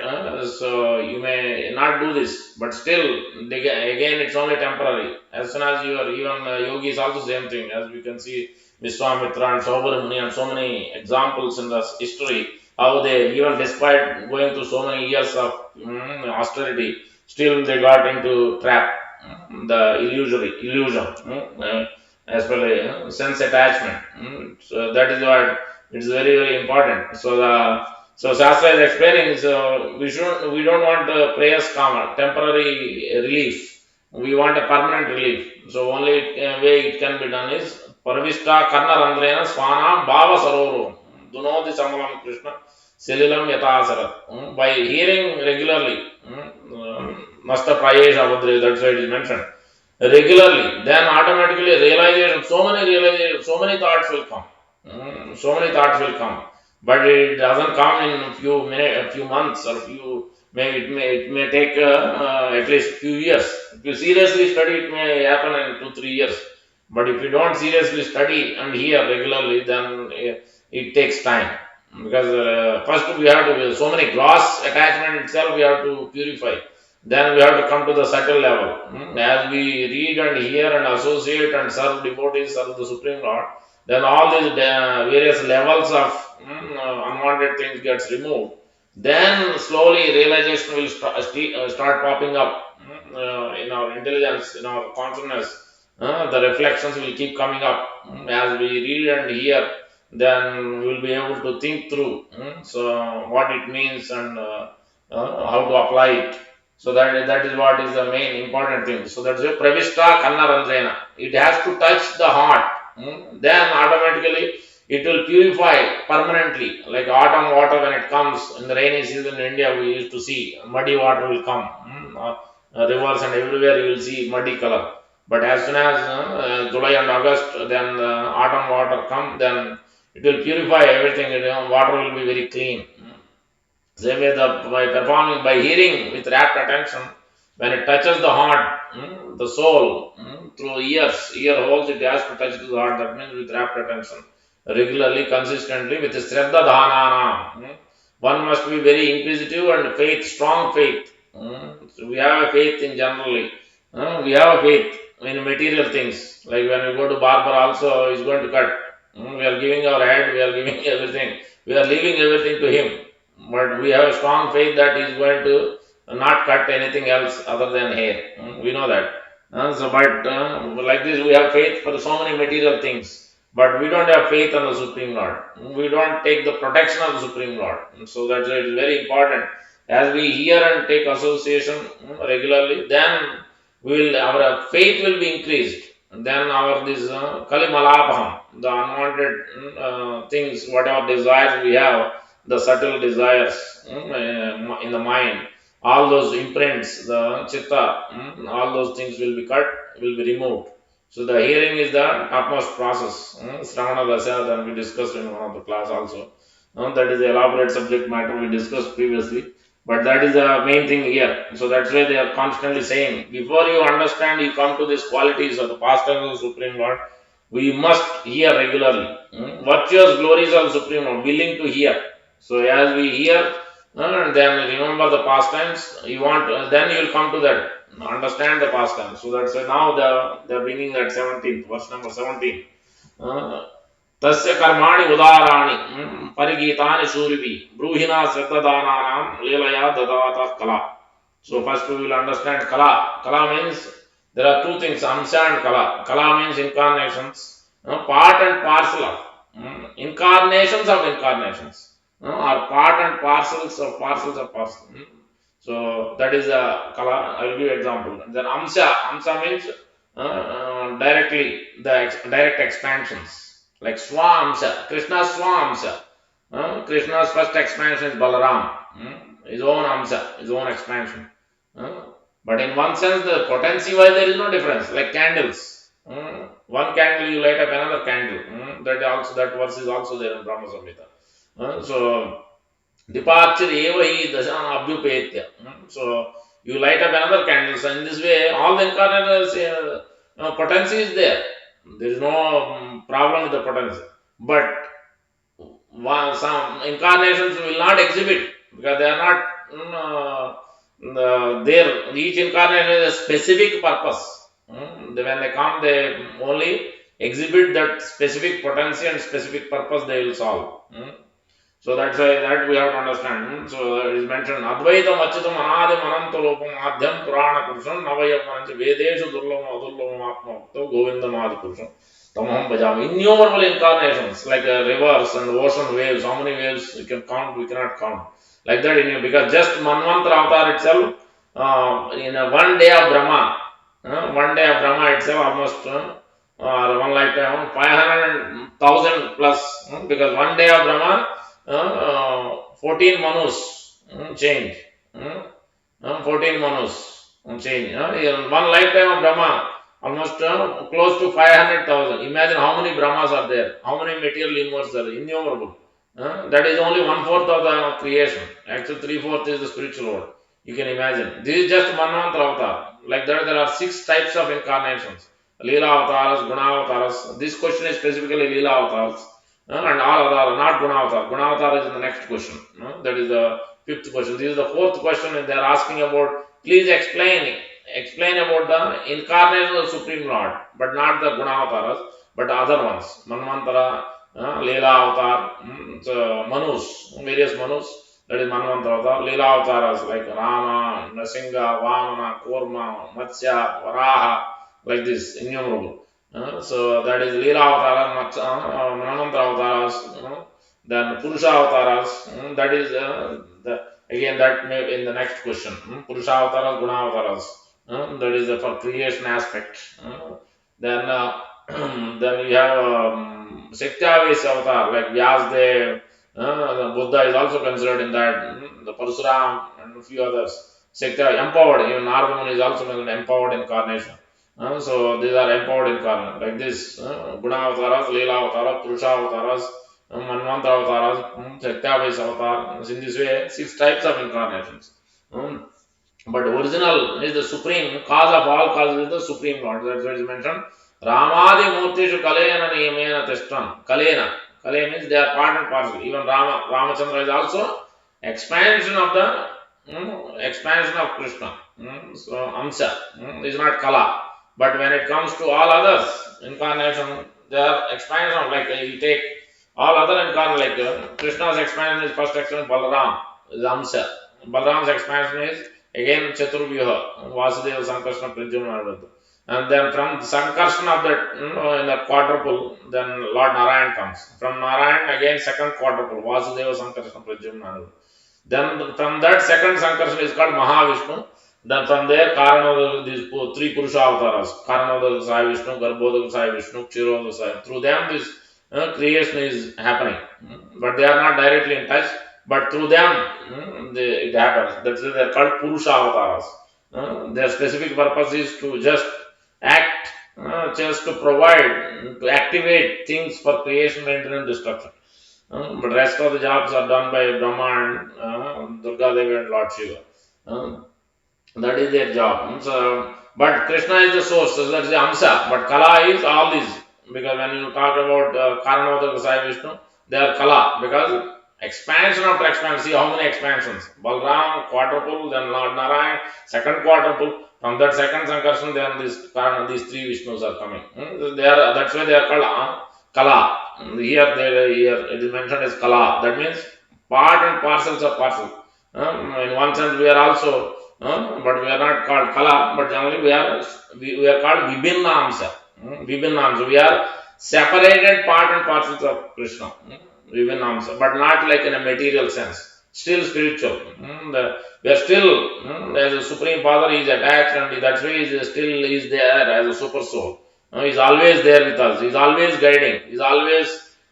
so you may not do this, but still, again, it's only temporary. As soon as you are, even yogi is also same thing, as we can see Vishwamitra and Saubharamuni and so many examples in the history, how they, even despite going through so many years of austerity, still they got into trap, the illusion, especially sense attachment. So that is what it's very very important. So Shastra is explaining. So we don't want prayers karma, temporary relief. We want a permanent relief. So only way it can be done is Paravishta Karna Randrena Swanam Bhava Saroru. Do know the Samalam Krishna Sililam Yatasarat. By hearing regularly, Masta Prayesha Vadre, that's why it is mentioned. Regularly, then automatically realization, so many thoughts will come. So many thoughts will come. But it doesn't come in a few months, or it may take at least few years. If you seriously study, it may happen in 2-3 years. But if you don't seriously study and hear regularly, then it takes time. Because first we have to, so many gross attachment itself we have to purify. Then we have to come to the subtle level. As we read and hear and associate and serve devotees, serve the Supreme Lord, then all these various levels of unwanted things gets removed. Then slowly realization will start popping up in our intelligence, in our consciousness. The reflections will keep coming up as we read and hear. Then we will be able to think through so what it means, and how to apply it. So that is what is the main important thing. So that's why Pravishta Kannarandrena. It has to touch the heart. Then automatically it will purify permanently. Like autumn water, when it comes in the rainy season in India, we used to see muddy water will come. Rivers and everywhere you will see muddy color. But as soon as July and August, then autumn water come, then it will purify everything. Water will be very clean. Same way, by performing, by hearing with rapt attention, when it touches the heart, the soul, through ear holes, it has to touch to the heart. That means with rapt attention, regularly, consistently, with Shraddha Dhanana. One must be very inquisitive and faith, strong faith. So we have a faith in generally. We have a faith in material things. Like when we go to barber, also he's going to cut. We are giving our head, we are giving everything. We are leaving everything to him. But we have a strong faith that he is going to not cut anything else other than hair. We know that. Like this, we have faith for so many material things. But we don't have faith on the Supreme Lord. We don't take the protection of the Supreme Lord. So that's why it is very important. As we hear and take association regularly, then our faith will be increased. Then our this Kalimalabham, the unwanted things, whatever desires we have, the subtle desires in the mind, all those imprints, the chitta, all those things will be cut, will be removed. So the hearing is the topmost process. Sravana Dasa, that we discussed in one of the class also. That is the elaborate subject matter we discussed previously. But that is the main thing here. So that's why they are constantly saying, before you understand, you come to these qualities of the pastimes of the Supreme Lord, we must hear regularly. Virtuous glories of the Supreme Lord, willing to hear. So as we hear, then remember the pastimes, then you will come to that, understand the pastimes. So that's why now they are bringing that 17th, verse number 17. Tasya karmani udarani parigitani shuribi bruhina svetadhananam lilaya dadavata kala. So first we will understand kala. Kala means there are two things, amsa and kala. Kala means incarnations, part and parcel of incarnations of incarnations, are part and parcels of parcels of parcels. So that is a kala. I will give you example. Then amsa. Amsa means directly the direct expansions. Like Swamsa, Krishna's Swamsa. Krishna's first expansion is Balaram, his own Amsa, his own expansion. But in one sense, the potency wise, there is no difference, like candles. One candle you light up another candle. That verse is also there in Brahma Samhita. So departure eva hi dasana abhyupetya. So you light up another candle. So in this way, all the incarnations potency is there. There is no problem with the potency. But some incarnations will not exhibit because they are not there. Each incarnation has a specific purpose. When they come, they only exhibit that specific potency and specific purpose they will solve. So that's why that we have to understand. So it is mentioned Advaitam Achitam Anadim Anantalopam Adhyam Purana Purusham Navayam Manancha Vedeshu Durlama Adurlama Atmakto Govindam Adi Purusham Tamaham Bhajami. Innumerable incarnations like rivers and ocean waves. How many waves we can count? We cannot count. Like that because just Manvantra avatar itself in a one day of Brahma, itself almost one lifetime 500,000 plus because one day of Brahma 14 manus change. 14 manus change. In one lifetime of Brahma, almost close to 500,000. Imagine how many Brahmas are there, how many material universes are there, innumerable. That is only 1/4 of the creation. Actually, 3/4 is the spiritual world. You can imagine. This is just Manvantra avatar. Like that, there are 6 types of incarnations. Leela avatars, Guna avatars. This question is specifically Leela avatars. And all other not Gunavatar. Gunavatar is in the next question. That is the 5th question. This is the 4th question, and they are asking about. Please explain about the incarnation of the Supreme Lord, but not the Gunavataras, but other ones. Manvantara, Leela Avatar, Manus, various Manus. That is Manvantara Avatar. Leela Avataras like Rama, Nasinga, Vamana, Kurma, Matsya, Varaha, like this, innumerable. So that is Leela Avataras, Manantra Avataras, then Purusha Avataras. That is again that may in the next question. Purusha Avataras, Guna Avataras. That is for creation aspect. Then then you have Shaktiavesh Avatar like Vyasdev. The Buddha is also considered in that. The Parasuram and a few others. Shaktiavesh empowered. Even Narvamuni is also an empowered incarnation. So these are empowered incarnations like this. Guna Avataras, Leela Avataras, Purusha Avataras, Manvantara Avataras, Shaktiavesh Avatar. In this way, 6 types of incarnations. But original is the supreme cause of all causes is the supreme Lord. That's what is mentioned. Ramadi Murtishu Kalena Niyamena Teshtan. Kalena. Kalena means they are part and parcel. Even Ramachandra is also expansion of Krishna. So Amsa is not Kala. But when it comes to all others, incarnation, they are expansion of like you take all other incarnations like Krishna's expansion is first expansion, Balaram is Amsa. Balaram's expansion is again Chaturvyuha, Vasudeva, Sankarsana, Pradyumna. And then from Sankarsana of that, in that quadruple, then Lord Narayan comes. From Narayan again second quadruple, Vasudeva, Sankarsana, Pradyumna. Then from that second Sankarsana is called Mahavishnu. Then from there, Karanodaka, these 3 Purusha avatars, Karanodaka Sai Vishnu, Garbhodaka Sai Vishnu, Kshirodaka Sai. Through them, this creation is happening. But they are not directly in touch, but through them, it happens. That's why they are called Purusha avatars. Their specific purpose is to just act, just to provide, to activate things for creation, maintenance, and destruction. But rest of the jobs are done by Brahma and Durga Devi and Lord Shiva. That is their job. So, but Krishna is the source, so that's the Amsa. But Kala is all these. Because when you talk about Karanodaka Sai Vishnu, they are Kala. Because expansion after expansion, see how many expansions. Balram, quadruple, then Lord Narayan, second quadruple. From that second Sankarsana, then these 3 Vishnus are coming. That's why they are called Kala. Here it is mentioned as Kala. That means part and parcels of parcel. In one sense, we are also but we are not called Kala, but generally we are called Vibhinnamsa. Vibhinnamsa. We are separated part and parcels of Krishna. Vibhinnamsa, but not like in a material sense. Still spiritual. We are still, as a Supreme Father, he is attached and that's why he is still is there as a super soul. He is always there with us. He is always guiding. He is always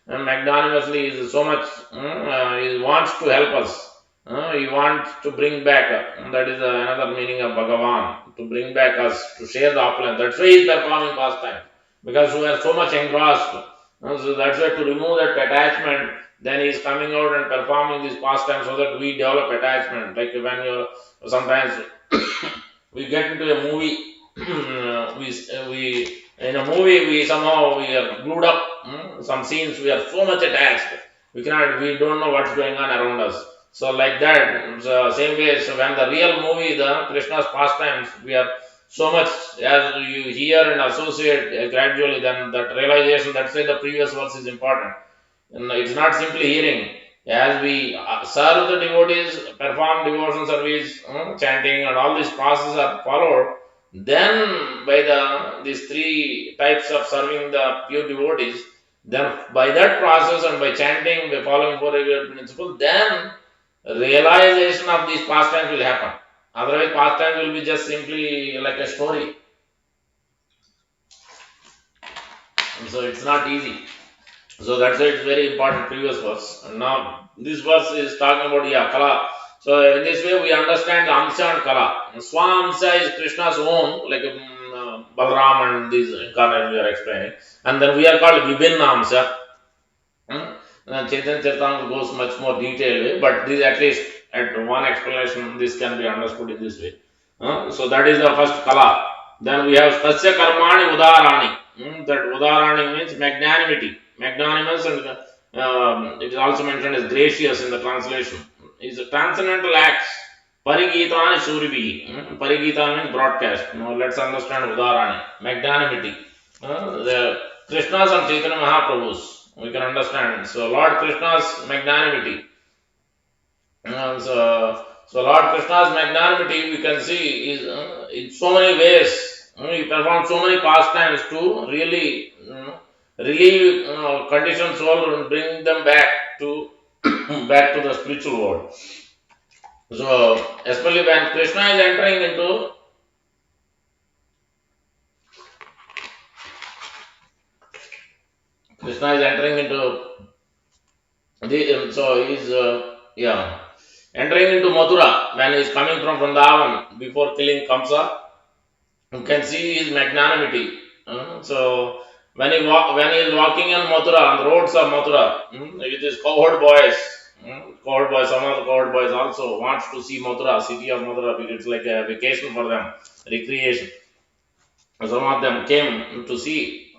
magnanimously, he is so much, he wants to help us. He wants to bring back, that is another meaning of Bhagavan, to bring back us, to share the opulence. That's why he is performing pastime. because we are so much engrossed. So that's why to remove that attachment, then he is coming out and performing this pastime so that we develop attachment. Like when you're sometimes we get into a movie, we in a movie we somehow we are glued up. Some scenes we are so much attached. We don't know what's going on around us. So like that, so same way. So when the real movie, the Krishna's pastimes, we are so much as you hear and associate gradually. Then that realization. That's why the previous verse is important. And it's not simply hearing. As we serve the devotees, perform devotion service, chanting, and all these processes are followed, then by these three types of serving the pure devotees, then by that process and by chanting, by following four regular principles, then realization of these pastimes will happen. Otherwise, pastimes will be just simply like a story. So it's not easy. So that's why it's very important previous verse. And now this verse is talking about Kala. So in this way we understand the Amsa and Kala. Swamsa is Krishna's own, like Balaram and these incarnations we are explaining. And then we are called Vibhinna Amsa. And Chaitanya Charitamrita goes much more detailed, but this at least at one explanation this can be understood in this way. So that is the first Kala. Then we have Tasya Karmani Udarani. That Udarani means magnanimity, magnanimous, and it is also mentioned as gracious in the translation. Is a transcendental acts. Parigitani Suribi. Parigita means broadcast. Now let's understand Udarani, magnanimity. The Krishna's and Chaitanya Mahaprabhu's. We can understand. So Lord Krishna's magnanimity. So Lord Krishna's magnanimity we can see is in so many ways. He performed so many pastimes to really relieve conditioned soul and bring them back to back to the spiritual world. So especially when Krishna is entering into so he's entering into Mathura when he is coming from Vrindavan before killing Kamsa. You can see his magnanimity. So when he is walking in Mathura, on the roads of Mathura, with his cowherd boys, some of the cowherd boys also wants to see Mathura, city of Mathura, because it's like a vacation for them, recreation. Some of them came to see.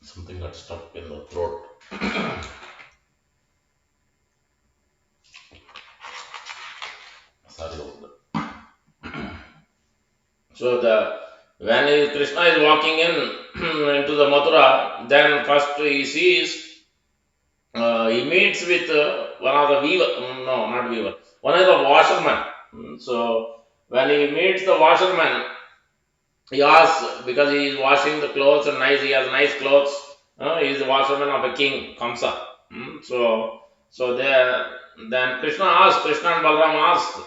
Something got stuck in the throat. Sorry about that. So when Krishna is walking into the Mathura, then first he sees he meets with one of the one of the washermen. So when he meets the washerman, he asks because he is washing the clothes and he has nice clothes. He is the washerman of a king, Kamsa. So then Krishna and Balaram asked.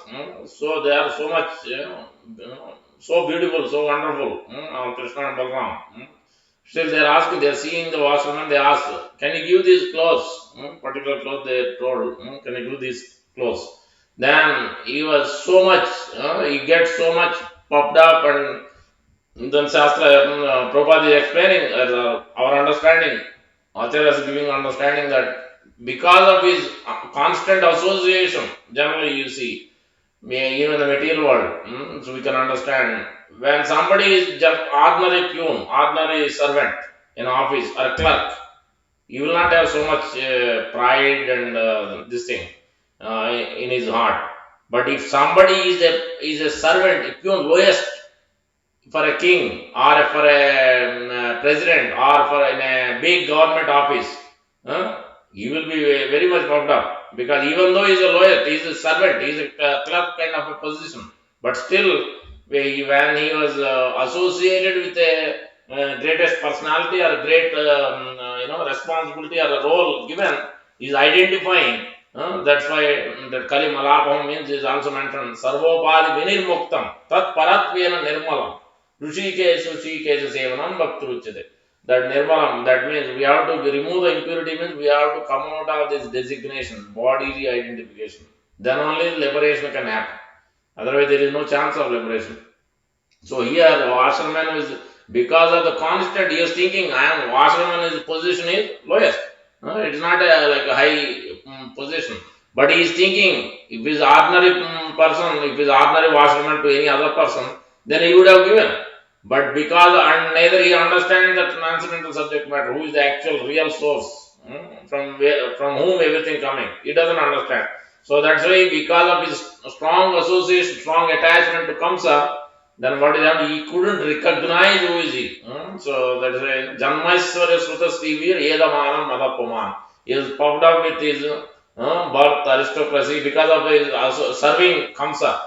So they are so much, so beautiful, so wonderful, Krishna and Balaram. Still they are asking, they are seeing the washerman, they ask, can you give these clothes? Particular clothes they told, can you give these clothes? Then he was so much, he gets so much popped up, and then Shastra, Prabhupada is explaining our understanding, Acharya is giving understanding that because of his constant association, generally you see, even in the material world, so we can understand when somebody is just ordinary peon, ordinary servant in office or a clerk, he will not have so much pride and this thing in his heart. But if somebody is a servant, a peon, lowest for a king or for a president or for in a big government office, he will be very much puffed up because even though he is a lawyer, he is a servant, he is a clerk kind of a position, but still when he was associated with a greatest personality or a great responsibility or a role given, he is identifying. That's why that Kali Malapam means is also mentioned. Sarvopadi vinirmuktam tat paratvena nirmalam rushikeshu shikeshu sevanam bhaktiruchate. That nirmalam, that means we have to remove the impurity, means we have to come out of this designation, bodily identification. Then only liberation can happen. Otherwise, there is no chance of liberation. So here the washerman is, because of the constant he is thinking, I am washerman, his position is lowest. It is not like a high position, but he is thinking if he is ordinary person, if he is ordinary washerman to any other person, then he would have given. But because and neither he understands the transcendental subject matter, who is the actual real source, from whom everything coming, he doesn't understand. So that's why, because of his strong association, strong attachment to Kamsa, then what is that? He couldn't recognize who is he. So that is why Janmaiswarya Sruta Stivir Edamanam Madapuman. He is puffed up with his birth, aristocracy, because of his serving Kamsa.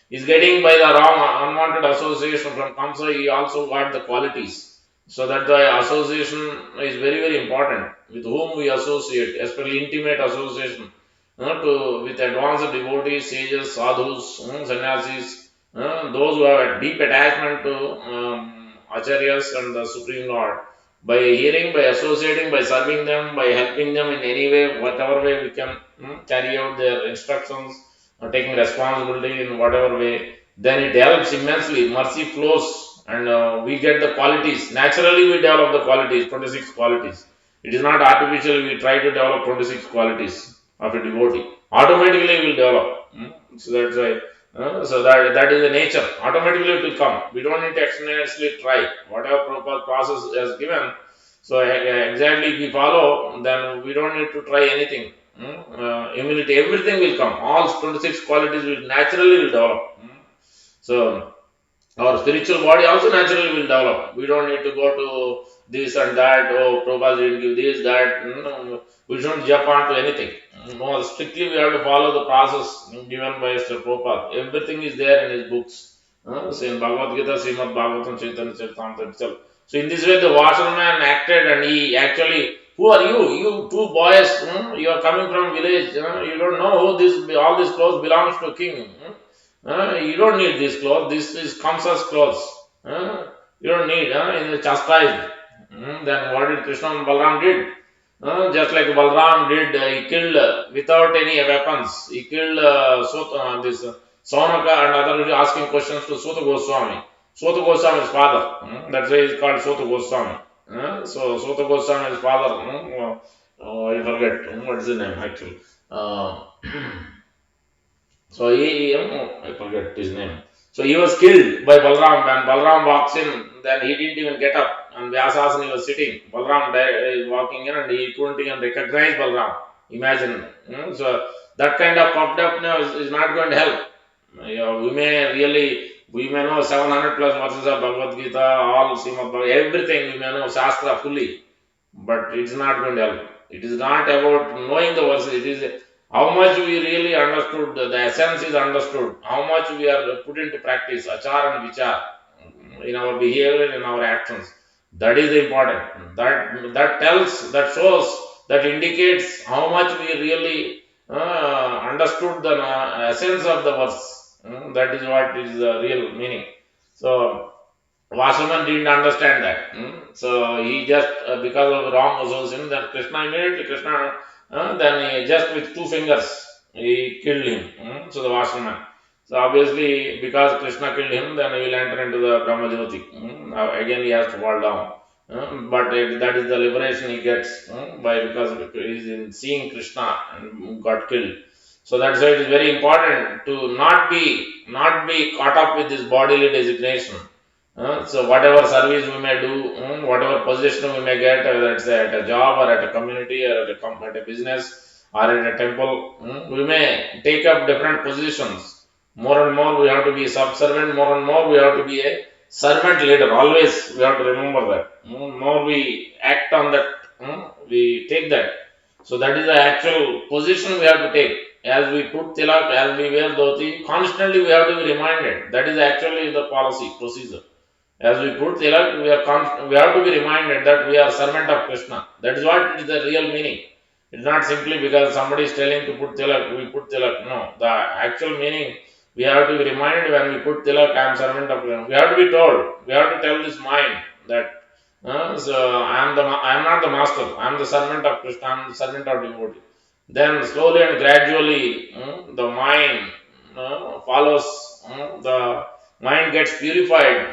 He's getting by the wrong, unwanted association from Kamsa. He also got the qualities. So that the association is very, very important. With whom we associate, especially intimate association, with advanced devotees, sages, sadhus, sannyasis, those who have a deep attachment to acharyas and the Supreme Lord. By hearing, by associating, by serving them, by helping them in any way, whatever way we can carry out their instructions, taking responsibility in whatever way, then it helps immensely. Mercy flows, and we get the qualities. Naturally, we develop the qualities, 26 qualities. It is not artificial, we try to develop 26 qualities of a devotee. Automatically, it will develop. So that's why. So that is the nature. Automatically, it will come. We don't need to externally try. Whatever proper process has given. So exactly, if we follow, then we don't need to try anything. Immunity, everything will come. All 26 qualities will naturally will develop. So our spiritual body also naturally will develop. We don't need to go to this and that. Oh, Prabhupada didn't give this, that. We shouldn't jump onto anything. No, strictly we have to follow the process given by Mr. Prabhupada. Everything is there in his books. So in Bhagavad Gita, Srimad Bhagavatam, Chaitanya Charitamrita itself. So in this way, the washerman acted, and he actually, who are you? You two boys, you are coming from village. You don't know who all these clothes belongs to king. You don't need these clothes. This is Kamsa's clothes. You don't need. In the chastised. Then what did Krishna and Balram did? Just like Balram did, he killed without any weapons. He killed this Saunaka and others asking questions to Suta Goswami. Suta Goswami's father. That's why he's called Suta Goswami. So Suta Goswami's father. I forget what is his name actually. So I forget his name. So he was killed by Balram. When Balram walks in, then he didn't even get up. And Vyasasana was sitting. Balram is walking in, and he couldn't even recognize Balram. Imagine. So that kind of puffed upness is not going to help. We may know 700 plus verses of Bhagavad Gita, all Srimad Bhagavatam, everything we may know Shastra fully, but it is not going to help. It is not about knowing the verses. It is how much we really understood, the essence is understood, how much we are put into practice, achar and vichar, in our behavior, in our actions. That is important. That tells, that shows, that indicates how much we really understood the essence of the verse. That is what is the real meaning. So Vasuman didn't understand that. So he just, because of wrong association, then Krishna, then he just with two fingers, he killed him. So the Vasuman. So obviously, because Krishna killed him, then he will enter into the Brahmajyoti. Again, he has to fall down. But that is the liberation he gets because he is in seeing Krishna and got killed. So that's why it is very important to not be caught up with this bodily designation. So whatever service we may do, whatever position we may get, whether it's at a job or at a community or at a business or at a temple, we may take up different positions. More and more we have to be subservient, more and more we have to be a servant leader. Always we have to remember that. More we act on that, we take that. So that is the actual position we have to take. As we put tilak, as we wear dhoti, constantly we have to be reminded. That is actually the policy, procedure. As we put tilak, we have to be reminded that we are servant of Krishna. That is what is the real meaning. It's not simply because somebody is telling to put tilak, we put tilak. No, the actual meaning, we have to be reminded when we put tilak, I am servant of Krishna. We have to be told, we have to tell this mind that so I am not the master, I am the servant of Krishna, I am the servant of devotee. Then slowly and gradually, the mind follows the mind gets purified,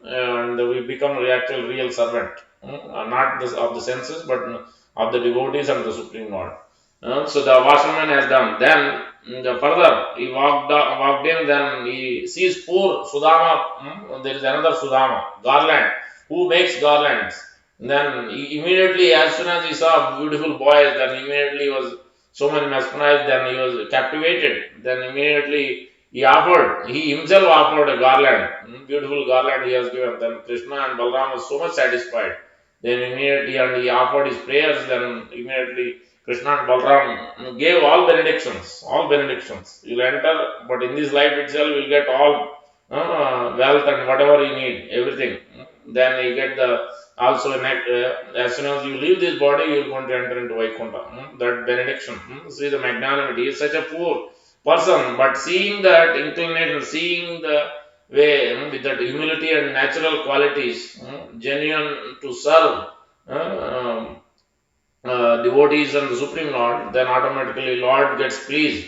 and we become the actual real servant, not this of the senses, but of the devotees and the Supreme Lord. So the washerman has done. Then the further he walked in. Then he sees poor Sudama. There is another Sudama, garland, who makes garlands. Then he immediately, as soon as he saw beautiful boys, then immediately was so much mesmerized. Then he was captivated. Then immediately he himself offered a garland, beautiful garland he has given. Then Krishna and Balaram was so much satisfied. Then immediately, and he offered his prayers. Then immediately Krishna and Balaram gave all benedictions. All benedictions. You'll enter, but in this life itself, you'll get all wealth and whatever you need, everything. Then you get the also as soon as you leave this body, you're going to enter into Vaikuntha. That benediction. See the magnanimity. Is such a poor person, but seeing that inclination, seeing the way with that humility and natural qualities, genuine to serve. Devotees and the Supreme Lord, then automatically Lord gets pleased.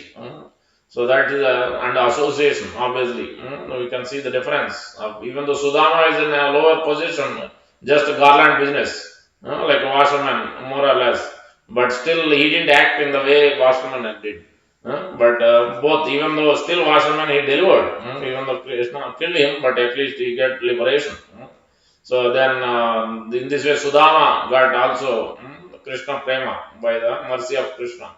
So that is and association, obviously. We can see the difference. Even though Sudama is in a lower position, just a garland business, like a washerman, more or less. But still, he didn't act in the way washerman did. But both, even though still washerman, he delivered. Even though Krishna killed him, but at least he got liberation. So then, in this way, Sudama got also Krishna Prema by the mercy of Krishna.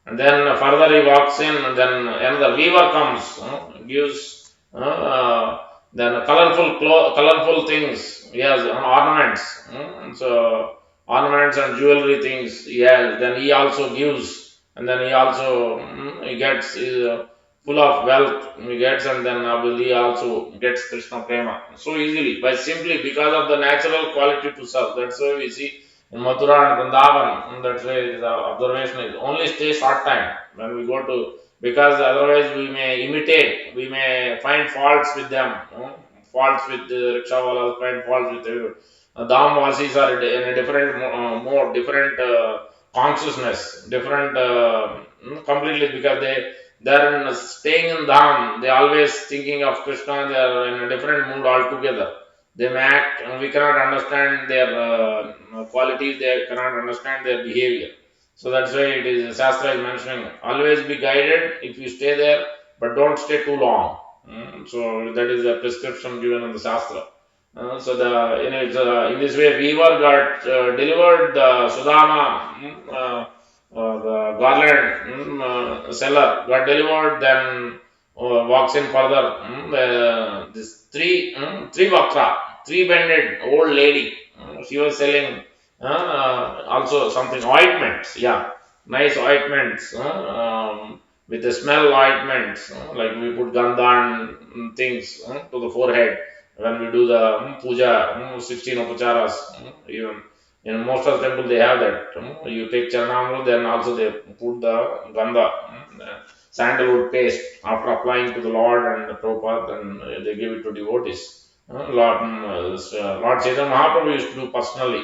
And then further he walks in, and then another weaver comes, gives then colorful things. He has ornaments. So ornaments and jewelry things he has. Then he also gives, and then he also he gets full of wealth he gets, and then obviously he also gets Krishna Prema so easily by simply because of the natural quality to serve. That's why we see in Mathura and Vrindavan, that's why the observation is only stay short time when we go to, because otherwise we may imitate, we may find faults with them, faults with the rickshawalas, find faults with everyone. Dhamvasis are in a different, more different consciousness, different completely, because they're staying in Dham, they always thinking of Krishna, they are in a different mood altogether. They may act, and we cannot understand their qualities, they cannot understand their behavior. So that's why it is, Shastra is mentioning, always be guided if you stay there, but don't stay too long. So that is a prescription given in the Shastra. So the in this way, weaver got delivered the Sudama, the garland seller got delivered. Then walks in further. This three vakra, three-bended old lady. She was selling also something ointments. Yeah, nice ointments. With the smell ointments, like we put gandha and things to the forehead when we do the puja, 16 upacharas, even in most of the temple they have that. You take charanamru, then also they put the gandha, sandalwood paste after applying to the Lord and the Prabhupada, and they give it to devotees. Lord Chaitanya Mahaprabhu used to do personally.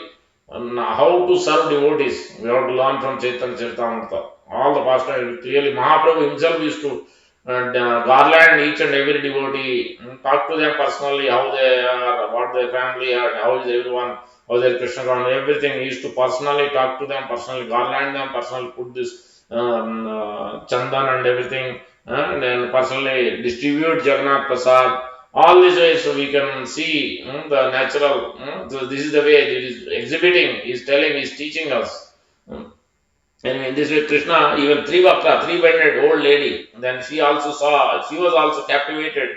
How to serve devotees, we have to learn from Chaitanya Charitamrita. All the pastors, clearly Mahaprabhu himself used to garland each and every devotee, talk to them personally, how they are, what their family are, how is everyone, how their Krishna consciousness, everything. He used to personally talk to them, personally garland them, personally put this chandan and everything, and then personally distribute Jagannath Prasad. All these ways, so we can see the natural. So this is the way it is exhibiting, is telling, is teaching us. And in this way, Krishna, even Trivakra, three-bended old lady, then she was also captivated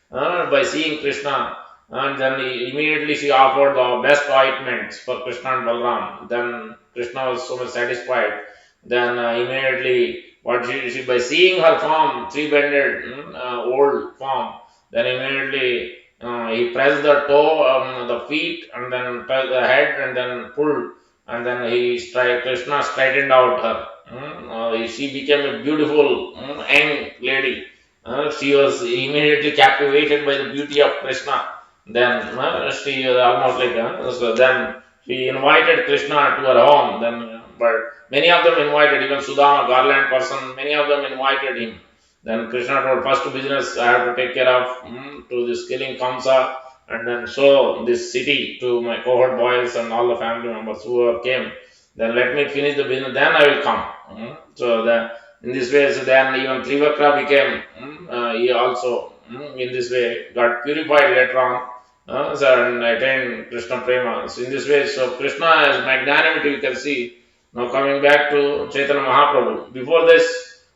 by seeing Krishna. And then immediately she offered the best ointments for Krishna and Balaram. Then Krishna was so much satisfied. Then immediately, by seeing her form, three-bended old form, then immediately he pressed the toe, the feet, and then pressed the head, and then pulled, and then Krishna straightened out her. She became a beautiful young lady. She was immediately captivated by the beauty of Krishna. Then she was almost like so. Then she invited Krishna to her home. Then, but many of them invited, even Sudama, garland person, many of them invited him. Then Krishna told, first business I have to take care of to this killing Kamsa, and then show this city to my cohort boys and all the family members who came. Then let me finish the business, then I will come. So that in this way, so then even Trivakra became, he also in this way got purified later on. So and attained Krishna Prema. So in this way, so Krishna as magnanimity, you can see. Now coming back to Chaitanya Mahaprabhu. Before this,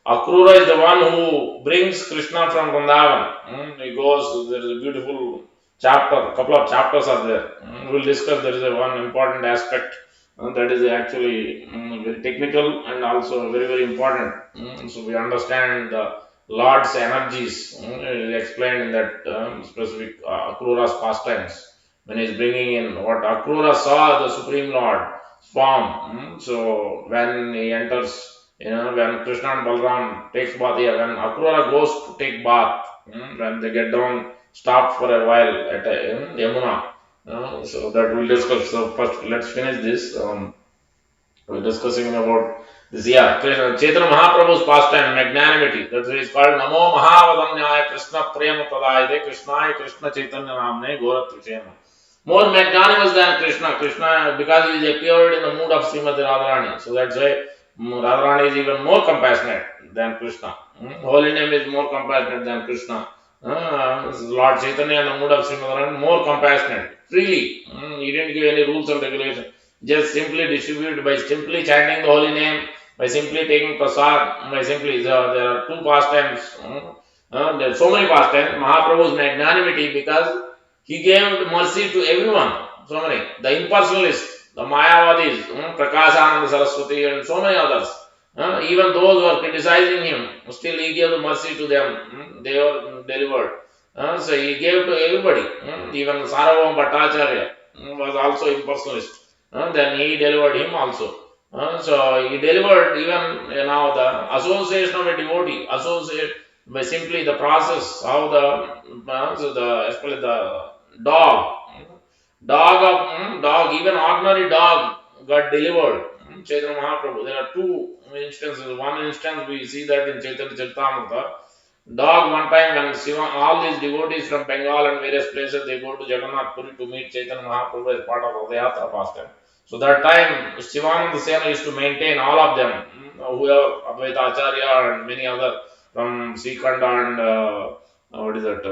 Akrura is the one who brings Krishna from Vrindavan. He goes, there is a beautiful chapter, couple of chapters are there. We'll discuss, there is a one important aspect that is actually very technical and also very, very important. So we understand the Lord's energies. It is explained in that specific Akrura's pastimes. When he is bringing in what Akrura saw the Supreme Lord form. So when he enters, when Krishna and Balram takes bath here, when Akrura goes to take bath, when they get down, stop for a while at Yamuna. So that we'll discuss. So first, let's finish this. We're discussing about this. Yeah, Chaitanya Mahaprabhu's pastime, magnanimity. That's why it's called Namo Mahavadanyaya Krishna Prema Pradayate Krishnaya Krishna Chaitanya Namne Goratruchena. More magnanimous than Krishna. Krishna, because he appeared in the mood of Srimad Radharani. So that's why Radharani is even more compassionate than Krishna. Holy name is more compassionate than Krishna. Lord Chaitanya in the mood of Srimad Radharani, more compassionate. Freely. He didn't give any rules and regulations. Just simply distribute by simply chanting the holy name, by simply taking prasad, by simply, there are two pastimes. There are so many pastimes. Mahaprabhu's magnanimity, because he gave mercy to everyone. So many. The impersonalists, the Mayavadis, Prakashananda Saraswati, and so many others. Even those who are criticizing him, still he gave the mercy to them. They were delivered. So he gave to everybody. Even Sarvam Bhattacharya was also impersonalist. Then he delivered him also. So he delivered even now the association of a devotee, associate by simply the process how especially the dog, even ordinary dog got delivered. Chaitanya Mahaprabhu. There are two instances. One instance we see that in Chaitanya Charitamrita. Dog, one time when Shiva, all these devotees from Bengal and various places, they go to Jagannath Puri to meet Chaitanya Mahaprabhu as part of Radhayatra pastime. So that time, Shivananda Sena used to maintain all of them, whoever, Advaita Acharya and many other from Srikhanda and what is that,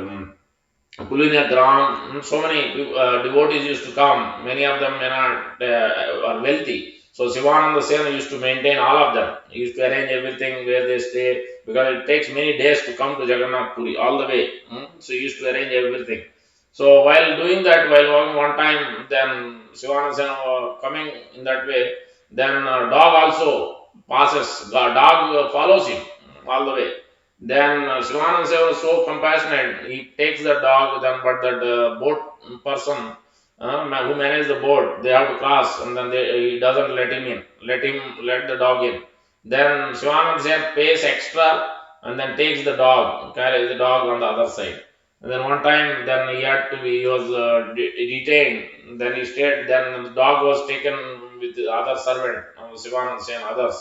Pulinia Gram, so many devotees used to come. Many of them are wealthy. So Shivananda Sena used to maintain all of them. He used to arrange everything where they stay, because it takes many days to come to Jagannath Puri all the way. So he used to arrange everything. So while doing that, while walking one time, then Shivananda Sena coming in that way, then dog also passes. Dog follows him all the way. Then Shivananda Seva was so compassionate. He takes the dog, then but that boat person who manages the boat, they have to cross, and then he doesn't let him in. Let the dog in. Then Shivananda Seva pays extra and then takes the dog, carries the dog on the other side. And then one time, then he was detained. Then he stayed. Then the dog was taken with the other servant, Shivananda Seva and others.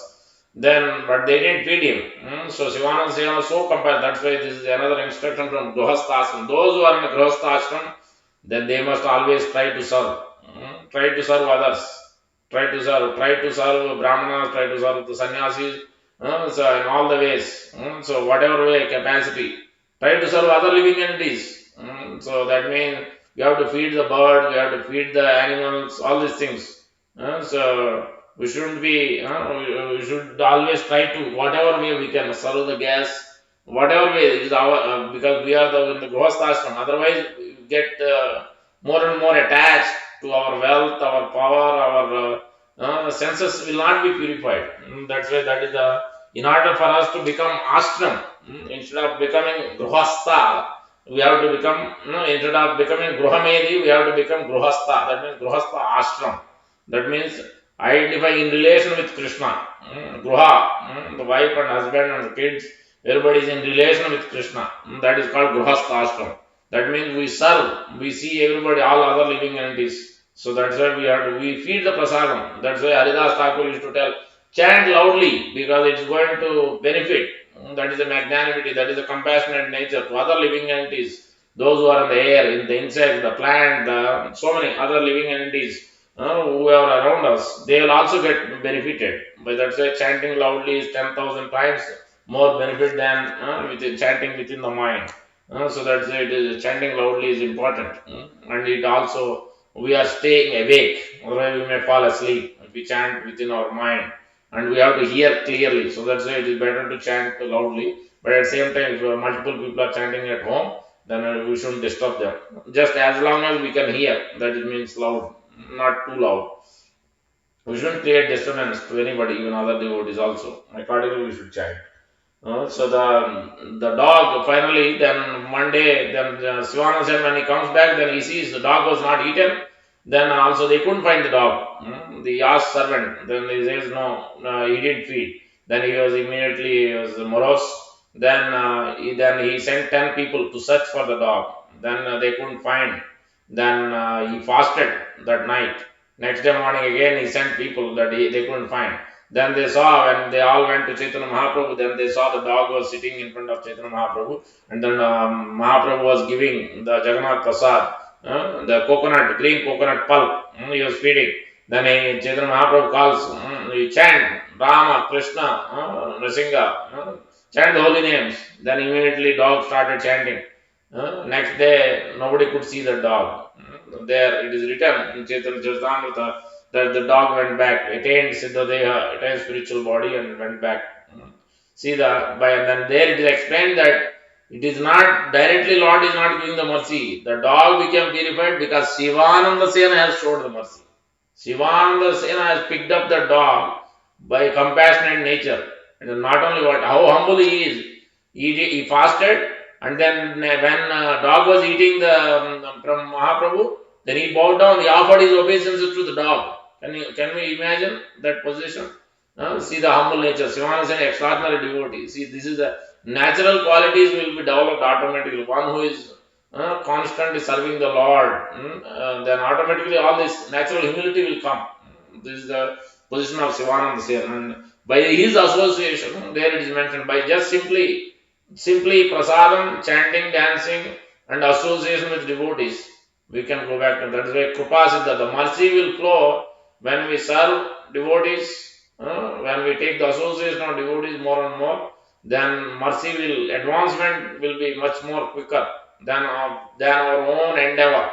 Then, but they didn't feed him. So Shivananda Seva was so compassionate. That's why this is another instruction from Grihastha. Those who are in the Grihastha, then they must always try to serve. Try to serve others. Try to serve Brahmanas, try to serve the sannyasis. So in all the ways. So whatever way, capacity. Try to serve other living entities. So that means you have to feed the birds, you have to feed the animals, all these things. So we shouldn't be, we should always try to, whatever way we can serve the guests, whatever way it is our, because we are in the Grihastha. Otherwise, we get more and more attached to our wealth, our power, our senses will not be purified. That's why that is in order for us to become ashram, instead of becoming Grihastha, we have to become, instead of becoming Gruhamedi, we have to become Grihastha. That means Grihastha ashram. That means identify in relation with Krishna. Gruha, the wife and husband and kids, everybody is in relation with Krishna. That is called Grihastha ashram. That means we serve, we see everybody, all other living entities. So that's why we feed the prasadam. That's why Haridas Thakur used to tell, chant loudly, because it's going to benefit That is a magnanimity, that is a compassionate nature to other living entities. Those who are in the air, in the insect, the plant, so many other living entities who are around us, they will also get benefited. But that's why chanting loudly is 10,000 times more benefit than chanting within the mind. So that's why it is, chanting loudly is important. And it also, we are staying awake, otherwise we may fall asleep if we chant within our mind. And we have to hear clearly. So that's why it is better to chant loudly. But at the same time, if multiple people are chanting at home, then we shouldn't disturb them. Just as long as we can hear, that it means loud, not too loud. We shouldn't create disturbance to anybody, even other devotees also. Accordingly, we should chant. So the dog finally, then one day, then Sivananda said when he comes back, then he sees the dog was not eaten. Then also they couldn't find the dog. The asked servant, then he says no, he didn't feed. Then he was immediately, he was morose. Then he sent 10 people to search for the dog. Then they couldn't find. Then he fasted that night. Next day morning again he sent people that they couldn't find. Then they saw, when they all went to Chaitanya Mahaprabhu, then they saw the dog was sitting in front of Chaitanya Mahaprabhu, and then Mahaprabhu was giving the Jagannath Prasad, the coconut, green coconut pulp, he was feeding. Then Chaitanya Mahaprabhu calls, he chant Rama, Krishna, Nrsimha, chant the holy names. Then immediately dog started chanting. Next day, nobody could see the dog. There it is written in Chaitanya Charitamrita that the dog went back, attained Siddhadeha, attained spiritual body, and went back. See then there it is explained that it is not directly Lord is not giving the mercy. The dog became purified because Shivananda Sena has showed the mercy. Shivananda Sena has picked up the dog by compassionate nature. And not only how humble he is, he fasted, and then when dog was eating from Mahaprabhu, then he bowed down, he offered his obeisances to the dog. Can we imagine that position? See the humble nature. Sivananda is an extraordinary devotee. See, this is the natural qualities will be developed automatically. One who is constantly serving the Lord, then automatically all this natural humility will come. This is the position of Sivananda here. And by his association, there it is mentioned, by just simply prasadam, chanting, dancing, and association with devotees, we can go back to that. Is why Krupa Siddha, the mercy will flow when we serve devotees, when we take the association of devotees more and more, then mercy will, advancement will be much more quicker than our own endeavor.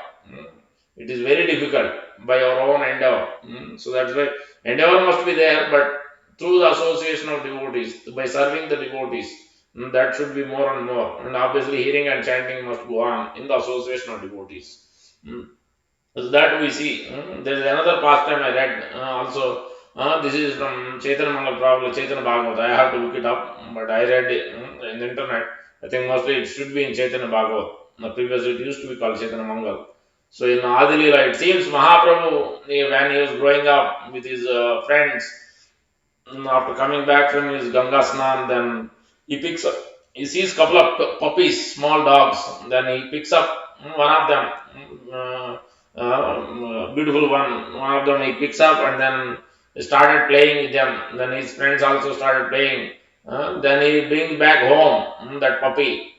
It is very difficult by our own endeavor. So that's why endeavor must be there, but through the association of devotees, by serving the devotees, that should be more and more. And obviously, hearing and chanting must go on in the association of devotees. So that we see. There is another pastime I read also. This is from Chaitanya Mangal, probably Chaitanya Bhagavatam. I have to look it up, but I read it in the internet. I think mostly it should be in Chaitanya Bhagavatam. Previously, it used to be called Chaitanya Mangal. So in Adi Leela, it seems Mahaprabhu, when he was growing up with his friends, after coming back from his Ganga Snan, then he sees couple of puppies, small dogs. Then he picks up one of them, beautiful one of them he picks up, and then started playing with them. Then his friends also started playing. Then he brings back home that puppy.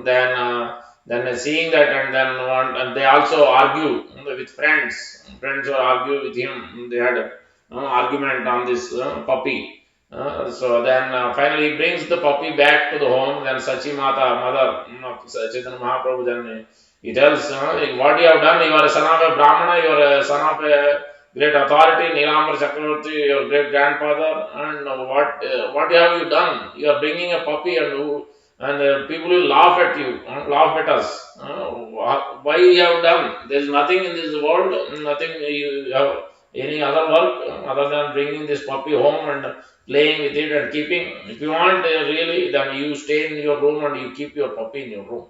Then seeing that, and then and they also argue with friends. Friends who argue with him. They had argument on this puppy. So then finally he brings the puppy back to the home. Then Sachi Mata, mother of Chaitanya Mahaprabhu, then he tells, what you have done, you are a son of a Brahmana, you are a son of a great authority, Nilambar Chakravarti, your great grandfather, and what have you done? You are bringing a puppy, and people will laugh at you, laugh at us. Why you have done? There is nothing in this world, nothing you have any other work other than bringing this puppy home and playing with it and keeping. If you want really, then you stay in your room and you keep your puppy in your room.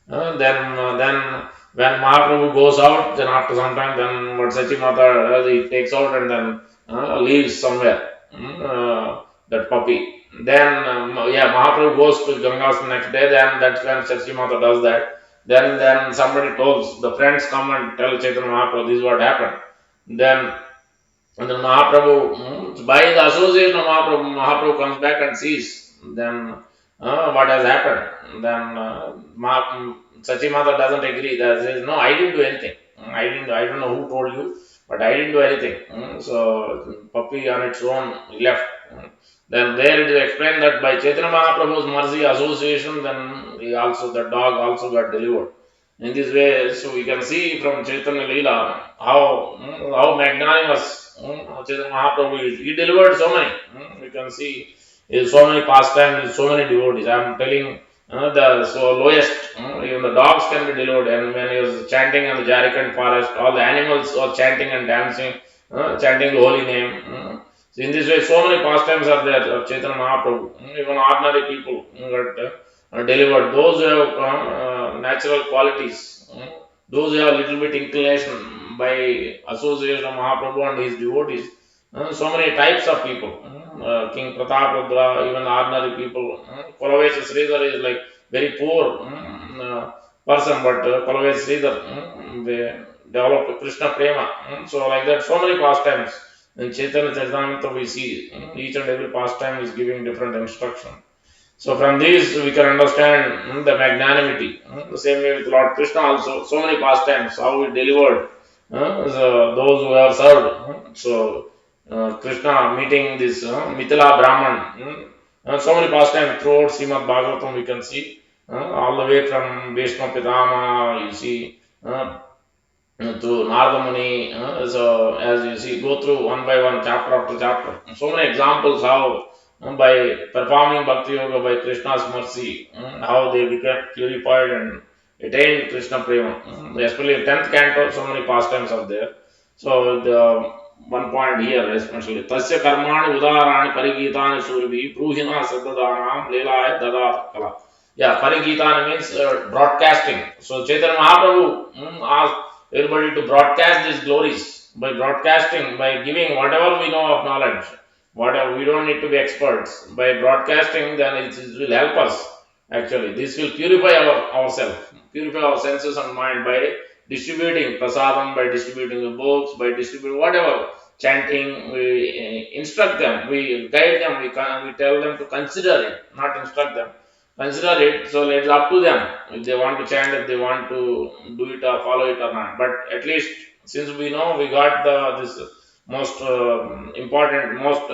Then when Mahaprabhu goes out, then after some time, then what Sachimata he takes out and then leaves somewhere that puppy. Then Mahaprabhu goes to Gangas the next day. Then that's when Sachimata does that. Then somebody tells the friends come and tell Chaitanya Mahaprabhu this is what happened. Then Mahaprabhu, by the association of Mahaprabhu comes back and sees. Then what has happened. Then Sachi Mata doesn't agree. That says, no, I didn't do anything. I don't know who told you, but I didn't do anything. So puppy on its own left. Then there it is explained that by Chaitanya Mahaprabhu's mercy association, then the dog also got delivered. In this way, so we can see from Chaitanya Leela how magnanimous Chaitanya Mahaprabhu is. He delivered so many. We can see so many pastimes, so many devotees. I am telling the so lowest, even the dogs can be delivered. And when he was chanting in the Jharkhand forest, all the animals are chanting and dancing, chanting the holy name. So in this way, so many pastimes are there of Chaitanya Mahaprabhu. Even ordinary people got delivered. Those who have natural qualities, those who have little bit inclination by association of Mahaprabhu and his devotees. So many types of people. King Pratap Rudra, even ordinary people. Kolavesha Sridhar is like very poor person, but Kolavesha Sridhar they developed Krishna Prema. So like that, so many pastimes. In Chaitanya Charitamrita we see each and every pastime is giving different instruction. So from these we can understand the magnanimity. The same way with Lord Krishna also, so many pastimes, how he delivered those who have served. So Krishna meeting this Mithila Brahman. So many pastimes throughout Srimad Bhagavatam we can see. All the way from Vaishnav Pitama, you see. To Narada Muni, so as you see, go through one by one, chapter after chapter. So many examples how by performing Bhakti Yoga by Krishna's mercy, how they became purified and attained Krishna Prema. Especially in 10th canto, so many pastimes are there. So the one point here especially, Tasya Karmani Udarani Parigitani Surbi, Pruhina Sadhadanam Leelaya Dada Kala. Yeah, Parigitani means broadcasting. So Chaitanya Mahaprabhu asked everybody to broadcast these glories by broadcasting, by giving whatever we know of knowledge. Whatever we don't need to be experts. By broadcasting, then it will help us. Actually, this will purify ourselves, purify our senses and mind by distributing prasadam, by distributing the books, by distributing whatever chanting. We instruct them, we guide them, we tell them to consider it, not instruct them. Consider it, so it's up to them if they want to chant, if they want to do it or follow it or not. But at least since we know we got this most important, most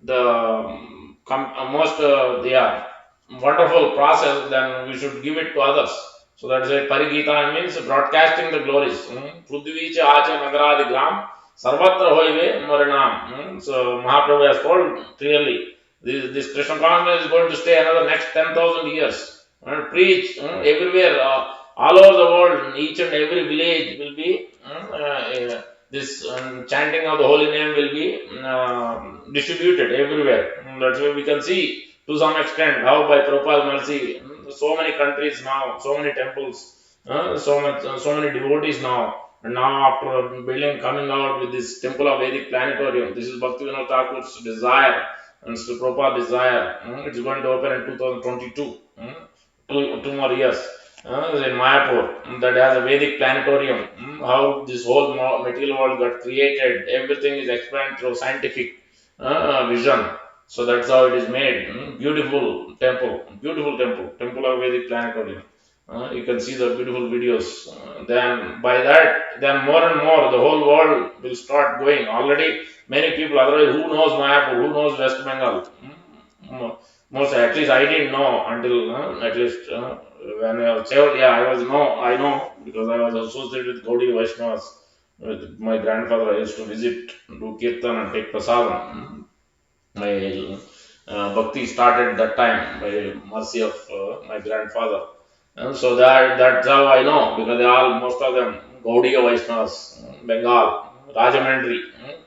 the most yeah wonderful process, then we should give it to others. So that's why Parigita means broadcasting the glories. Prudvicha Acha Nagaradi Gram Sarvatra Hoive Marinam. So Mahaprabhu has told clearly this Krishna consciousness is going to stay another next 10,000 years and preach everywhere, all over the world, each and every village will be this chanting of the holy name will be distributed everywhere. That's why we can see to some extent how by Prabhupada's mercy, so many countries now, so many temples, so many devotees now. And now after building, coming out with this temple of Vedic planetarium, this is Bhaktivinoda Thakur's desire and Sri Prabhupada desire. It's going to open in 2022. Two more years. In Mayapur, that has a Vedic planetarium. How this whole material world got created, everything is explained through scientific vision. So that's how it is made. Beautiful temple, temple of Vedic planetarium. You can see the beautiful videos. Then by that, then more and more, the whole world will start going. Already, many people. Otherwise, who knows Mayapur? Who knows West Bengal? Most, at least I didn't know until at least when I was child. Yeah, I know because I was associated with Gaudiya Vaishnavas. With my grandfather, I used to visit, do kirtan and take prasadam. My bhakti started that time by mercy of my grandfather. And so that's how I know because they all most of them Gaudiya Vaishnavas, Bengal, Rajamandri,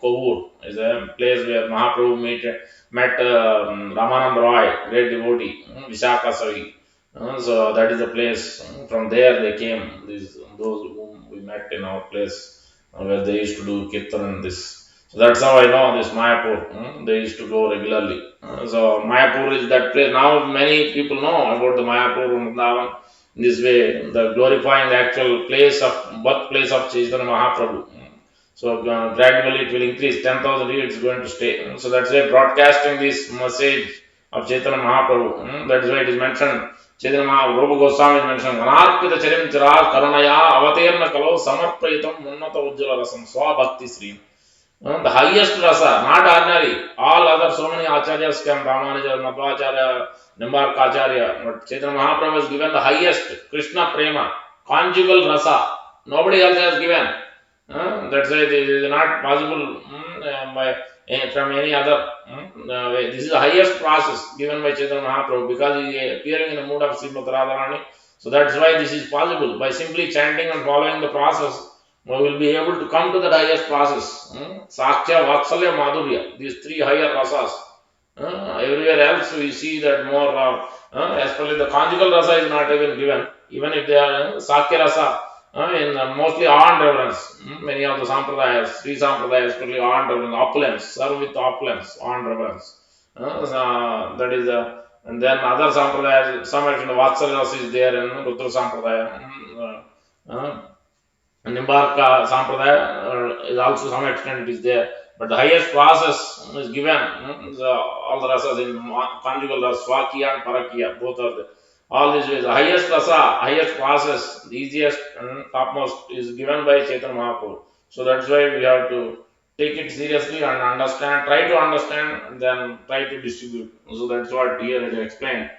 Kovur is a place where Mahaprabhu met Ramanand Roy, great devotee, Vishaka Savi. So that is the place. From there they came. Those whom we met in our place where they used to do kirtan and this. So that's how I know this Mayapur. They used to go regularly. So Mayapur is that place. Now many people know about the Mayapur Vrindavan. In this way, the glorifying the actual place of birthplace of Chaitanya Mahaprabhu. So gradually it will increase. 10,000 years it's going to stay. So that's why broadcasting this message of Chaitanya Mahaprabhu. That is why it is mentioned. Chaitanya Mahaprabhu, Rupa Goswami is mentioned. Anarpita charim chira karanaya avatirna kalo samarprayitam unnata ujjala rasam swabhakti sri. The highest rasa, not ordinary. All other, so many acharyas came, Ramanuja, Madhvacharya, Nimbarkacharya, but Chaitanya Mahaprabhu has given the highest, Krishna Prema, conjugal rasa. Nobody else has given. That's why it is not possible from any other way. This is the highest process given by Chaitanya Mahaprabhu because he is appearing in the mood of Srimad Radharani. So that's why this is possible. By simply chanting and following the process, we will be able to come to the highest process. Sakya, Vatsalya, Madhurya, these three higher rasas. Everywhere else we see that more, especially the conjugal rasa is not even given. Even if they are Sakya rasa, in mostly awe and reverence. Many of the sampradayas, Sri sampradayas, especially awe and reverence, opulence, serve with opulence, awe and reverence. That is and then other sampradayas, some extent Vatsalya rasa is there in Rudra sampradaya. Nimbarka Sampradaya is also some extent is there, but the highest process is given. All the rasas in conjugal rasa, Swakiya and Parakiya, both are there. All these ways, the highest rasa, highest process, the easiest and topmost is given by Chaitanya Mahaprabhu. So that's why we have to take it seriously and understand, try to understand, and then try to distribute. So that's what here it is explained.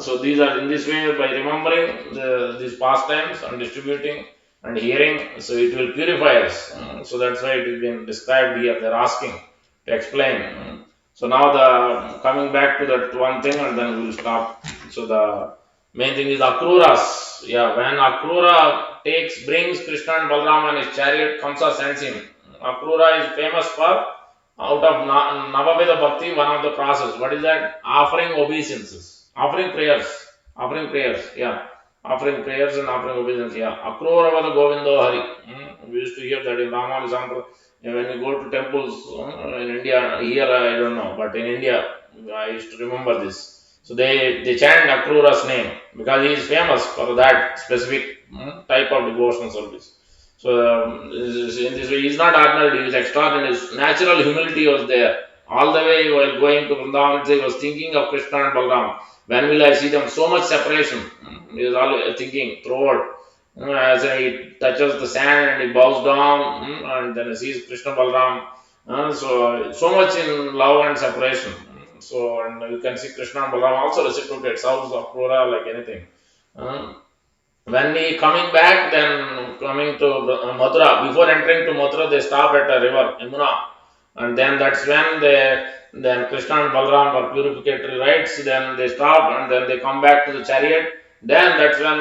So these are in this way by remembering these pastimes and distributing and hearing, so it will purify us. So that's why it has been described here. They're asking to explain. So now the coming back to that one thing, and then we will stop. So the main thing is Akruras. Yeah, when Akrura brings Krishna and Balram and his chariot, Kamsa sends him. Akrura is famous for out of Navaveda Bhakti, one of the process. What is that? Offering obeisances, offering prayers, yeah. Offering prayers and offering obedience. Yeah. Akruravada Govindo Hari. We used to hear that in Ramanuja. When you go to temples in India, here I don't know, but in India, I used to remember this. So they chant Akrura's name because he is famous for that specific type of devotional service. So in this way, he is not ordinary, he is extraordinary. His natural humility was there. All the way while going to Vrindavan, he was thinking of Krishna and Balram. When will I see them? So much separation. He is always thinking throughout. As he touches the sand and he bows down, and then he sees Krishna Balram. So much in love and separation. So, and you can see Krishna and Balram also reciprocate, souls of Krura like anything. When he coming back, then coming to Mathura, before entering to Mathura, they stop at a river, Yamuna. And then that's when then Krishna and Balram for purificatory rites, then they stop and then they come back to the chariot. Then that's when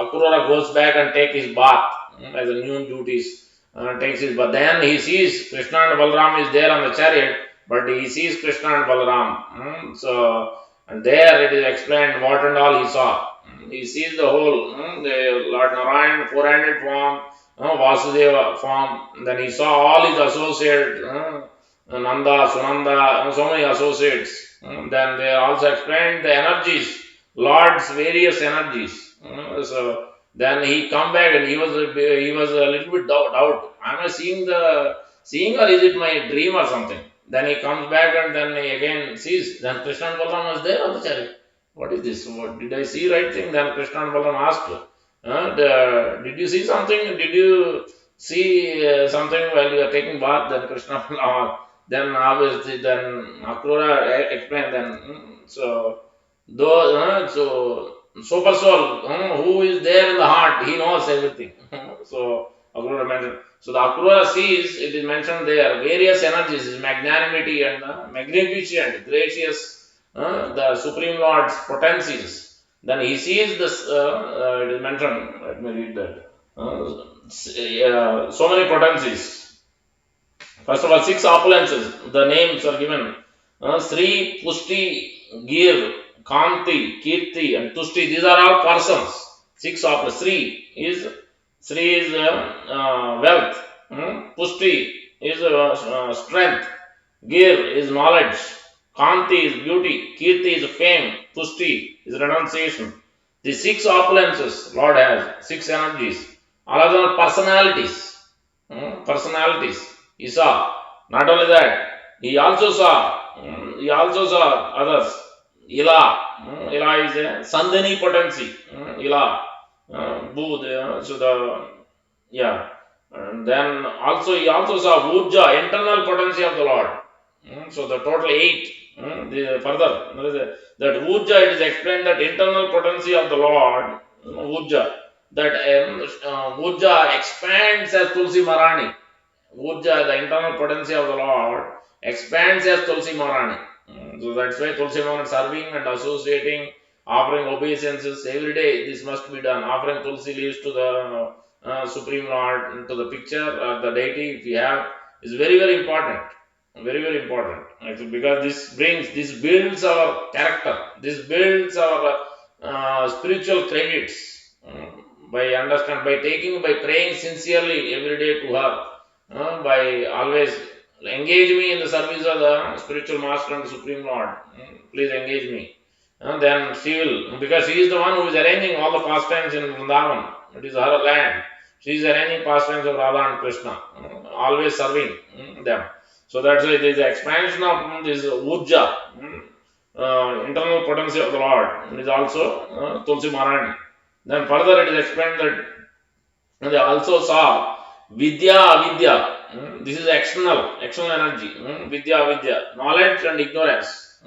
Akrura goes back and take his bath as a noon duties, takes his bath. Then he sees Krishna and Balram is there on the chariot, but he sees Krishna and Balram. So, and there it is explained what and all he saw. He sees the whole, the Lord Narayan, four-handed form, Vasudeva form. Then he saw all his associates, Nanda, Sunanda, so many associates. Then they also explained the energies, Lord's various energies. So then he come back and he was a little bit doubt. Am I seeing or is it my dream or something? Then he comes back and then he again sees. Then Krishna and Balram was there on the chariot. What is this? What did I see right thing? Then Krishna and Balram asked, did you see something? Did you see something while you are taking bath? Then Krishna and Balram, then obviously then Akrura explained then. So those so super soul who is there in the heart, he knows everything. So Akrura mentioned. So the Akrura sees, it is mentioned there, various energies, his magnanimity and magnificent, gracious, the Supreme Lord's potencies. Then he sees this, it is mentioned, let me read that. So many potencies. First of all, 6 opulences, the names are given. Sri, Pushti, Gir, Kanti, Kirti, and Tushti, these are all persons. 6 opulences. Sri is wealth. Pushti is strength. Gir is knowledge. Kanti is beauty. Kirti is fame. Pushti is renunciation. The 6 opulences Lord has, 6 energies. All of them are personalities. Personalities. He saw. Not only that, he also saw he also saw others. Ila. Ila is a Sandhini potency. Ila. So the, yeah. And then also he also saw Urja, internal potency of the Lord. So the total 8. Further, that Urja, it is explained that internal potency of the Lord, Urja, that Urja expands as Tulsi Marani. Urja, the internal potency of the Lord, expands as Tulsi Marani. So that's why Tulsi Marani serving and associating, offering obeisances every day. This must be done. Offering Tulsi leaves to the Supreme Lord, to the picture or the deity if you have, is very, very important. Very, very important. Actually, because this builds our character. This builds our spiritual credits. By praying sincerely every day to her, by always engage me in the service of the spiritual master and Supreme Lord. Please engage me. Then she will, because she is the one who is arranging all the pastimes in Vrindavan. It is her land. She is arranging pastimes of Radha and Krishna, always serving them. So that's why there is an expansion of this Urja, internal potency of the Lord. It is also Tulsi Marani. Then further it is explained that they also saw Vidya Avidya. This is external energy. Vidya, knowledge and ignorance.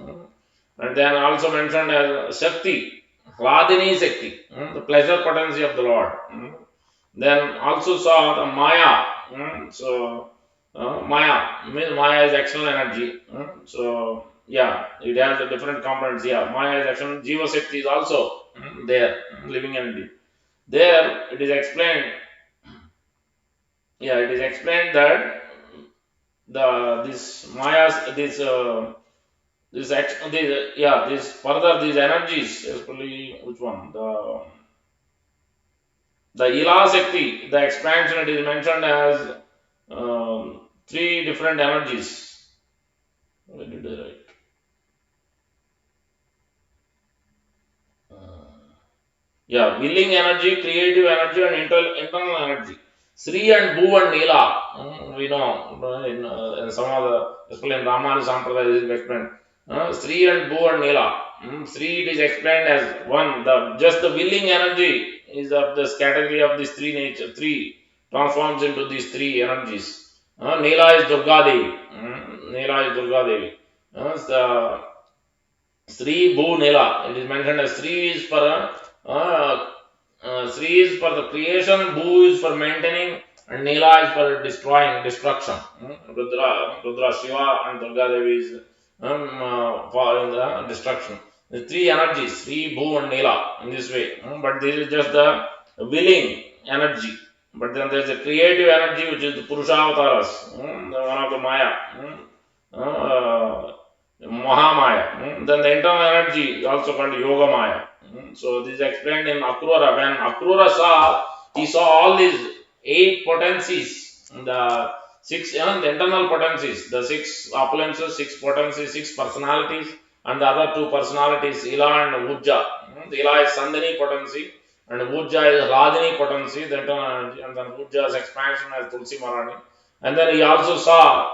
And then also mentioned as Shakti, Hladini Shakti, the pleasure potency of the Lord. Then also saw the Maya. Maya means Maya is external energy. So yeah, it has a different components. Yeah, Maya is external. Jiva Shakti is also there, living energy. There it is explained. Yeah, it is explained that this Mayas, this further these energies, especially which one, the Ila Shakti, the expansion, it is mentioned as three different energies. Where did I write? Yeah, willing energy, creative energy, and internal energy. Sri and Bhu and Nila, we know in some of the, especially in Ramana Sampradaya, this is explained. Sri and Bhu and Nila. Sri, it is explained as one, just the willing energy is of this category of these three transforms into these three energies. Nila is Durga Devi. Nila is Durga Devi. Sri Bhu Nila. It is mentioned as Sri is for the creation, Bhu is for maintaining, and Nila is for destruction. Rudra, Shiva, and Durga Devi is for in the destruction. The three energies, Sri, Bhu, and Nila, in this way. But this is just the willing energy. But then there is a creative energy which is the Purushavasaras, one of the Maya. Mahamaya. Then the internal energy is also called Yoga Maya. So this is explained in Akrura. When Akrura saw, he saw all these 8 potencies, the 6 the internal potencies, the 6 opulences, 6 potencies, 6 personalities, and the other 2 personalities, Ila and Ujja. The Ila is Sandhini potency, and Ujja is Radhini potency, the internal energy, and then Ujja's expansion as Tulsi Marani. And then he also saw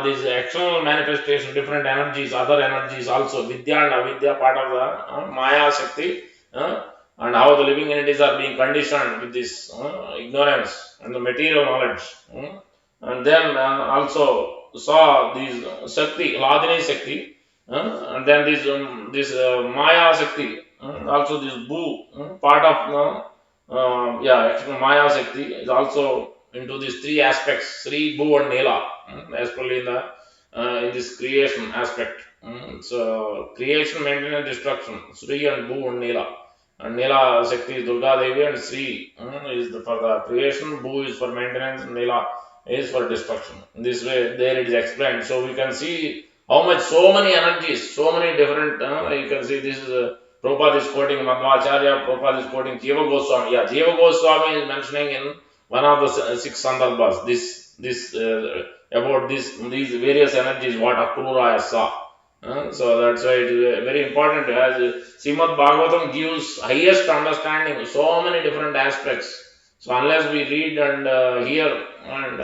these external manifestation, different energies, other energies also, Vidya and Avidya, part of the Maya Shakti, and how the living entities are being conditioned with this ignorance and the material knowledge. And then also saw these Shakti, Hladini Shakti, and then this Maya Shakti, also this Bhu, part of Maya Shakti is also into these 3 aspects, Sri, Bhu, and Nila, especially in this creation aspect. So creation, maintenance, destruction, Sri and Bhu and Nila. And Nila Shakti is Durga Devi, and Sri is for the creation, Bhu is for maintenance, and Nila is for destruction. In this way, there it is explained. So we can see how much, so many energies, so many different. You can see this is Prabhupada is quoting Madhvacharya, Prabhupada is quoting Jiva Goswami. Yeah, Jiva Goswami is mentioning in one of the 6 sandarbhas about these various energies what Akrura saw. So that's why it is very important, as Srimad Bhagavatam gives highest understanding, so many different aspects. So unless we read and hear and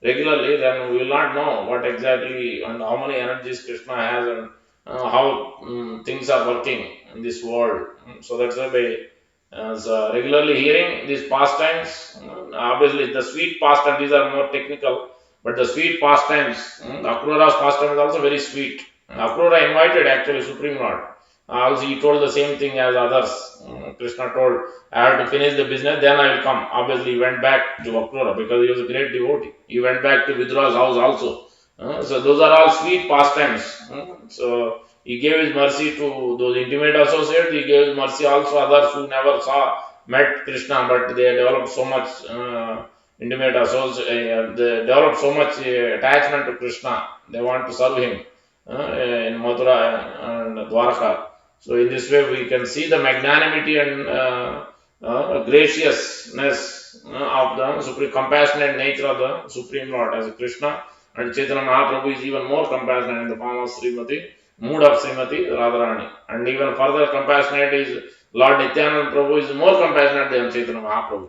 regularly, then we will not know what exactly and how many energies Krishna has, and how things are working in this world. So that's why by so regularly hearing these pastimes, obviously the sweet pastimes, these are more technical, but the sweet pastimes, Akrura's pastime is also very sweet. Akrura invited actually Supreme Lord. Also, he told the same thing as others. Krishna told, I have to finish the business, then I will come. Obviously, he went back to Akrura because he was a great devotee. He went back to Vidra's house also. So, those are all sweet pastimes. So, he gave his mercy to those intimate associates. He gave his mercy also others who never met Krishna, but they developed so much intimate associate. They developed so much attachment to Krishna. They want to serve him in Mathura and Dwarka. So in this way, we can see the magnanimity and graciousness of the supreme compassionate nature of the Supreme Lord as Krishna. And Chaitanya Mahaprabhu is even more compassionate in the form of Srimati, mood of Srimati Radharani. And even further compassionate is Lord Nityananda Prabhu is more compassionate than Chaitanya Mahaprabhu.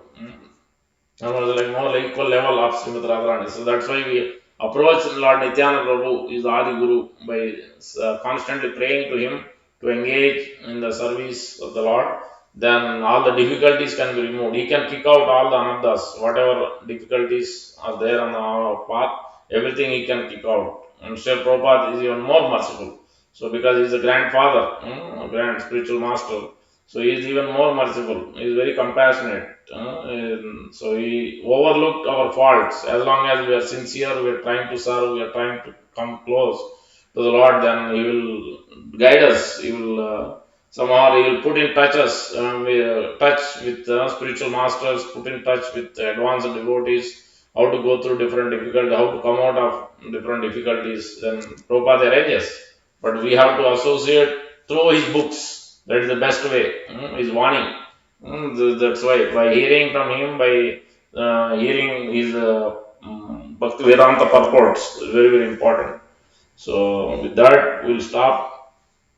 Almost like more like equal level of Srimati Radharani. So that's why we approach Lord Nityananda Prabhu is Adi Guru by constantly praying to him to engage in the service of the Lord. Then all the difficulties can be removed. He can kick out all the anandas, whatever difficulties are there on our path, everything he can kick out. And Srila Prabhupada is even more merciful. So because he is a grandfather, a grand spiritual master, so he is even more merciful. He is very compassionate. So he overlooked our faults. As long as we are sincere, we are trying to serve, we are trying to come close to the Lord, then He will guide us. He will somehow He will put in touch with spiritual masters, put in touch with advanced devotees, how to go through different difficulties, how to come out of different difficulties. Then Prabhupada arranges. But we have to associate through his books. That is the best way. His warning. That's why by hearing from him, by hearing his Bhakti Vedanta purports is very, very important. So with that, we'll stop.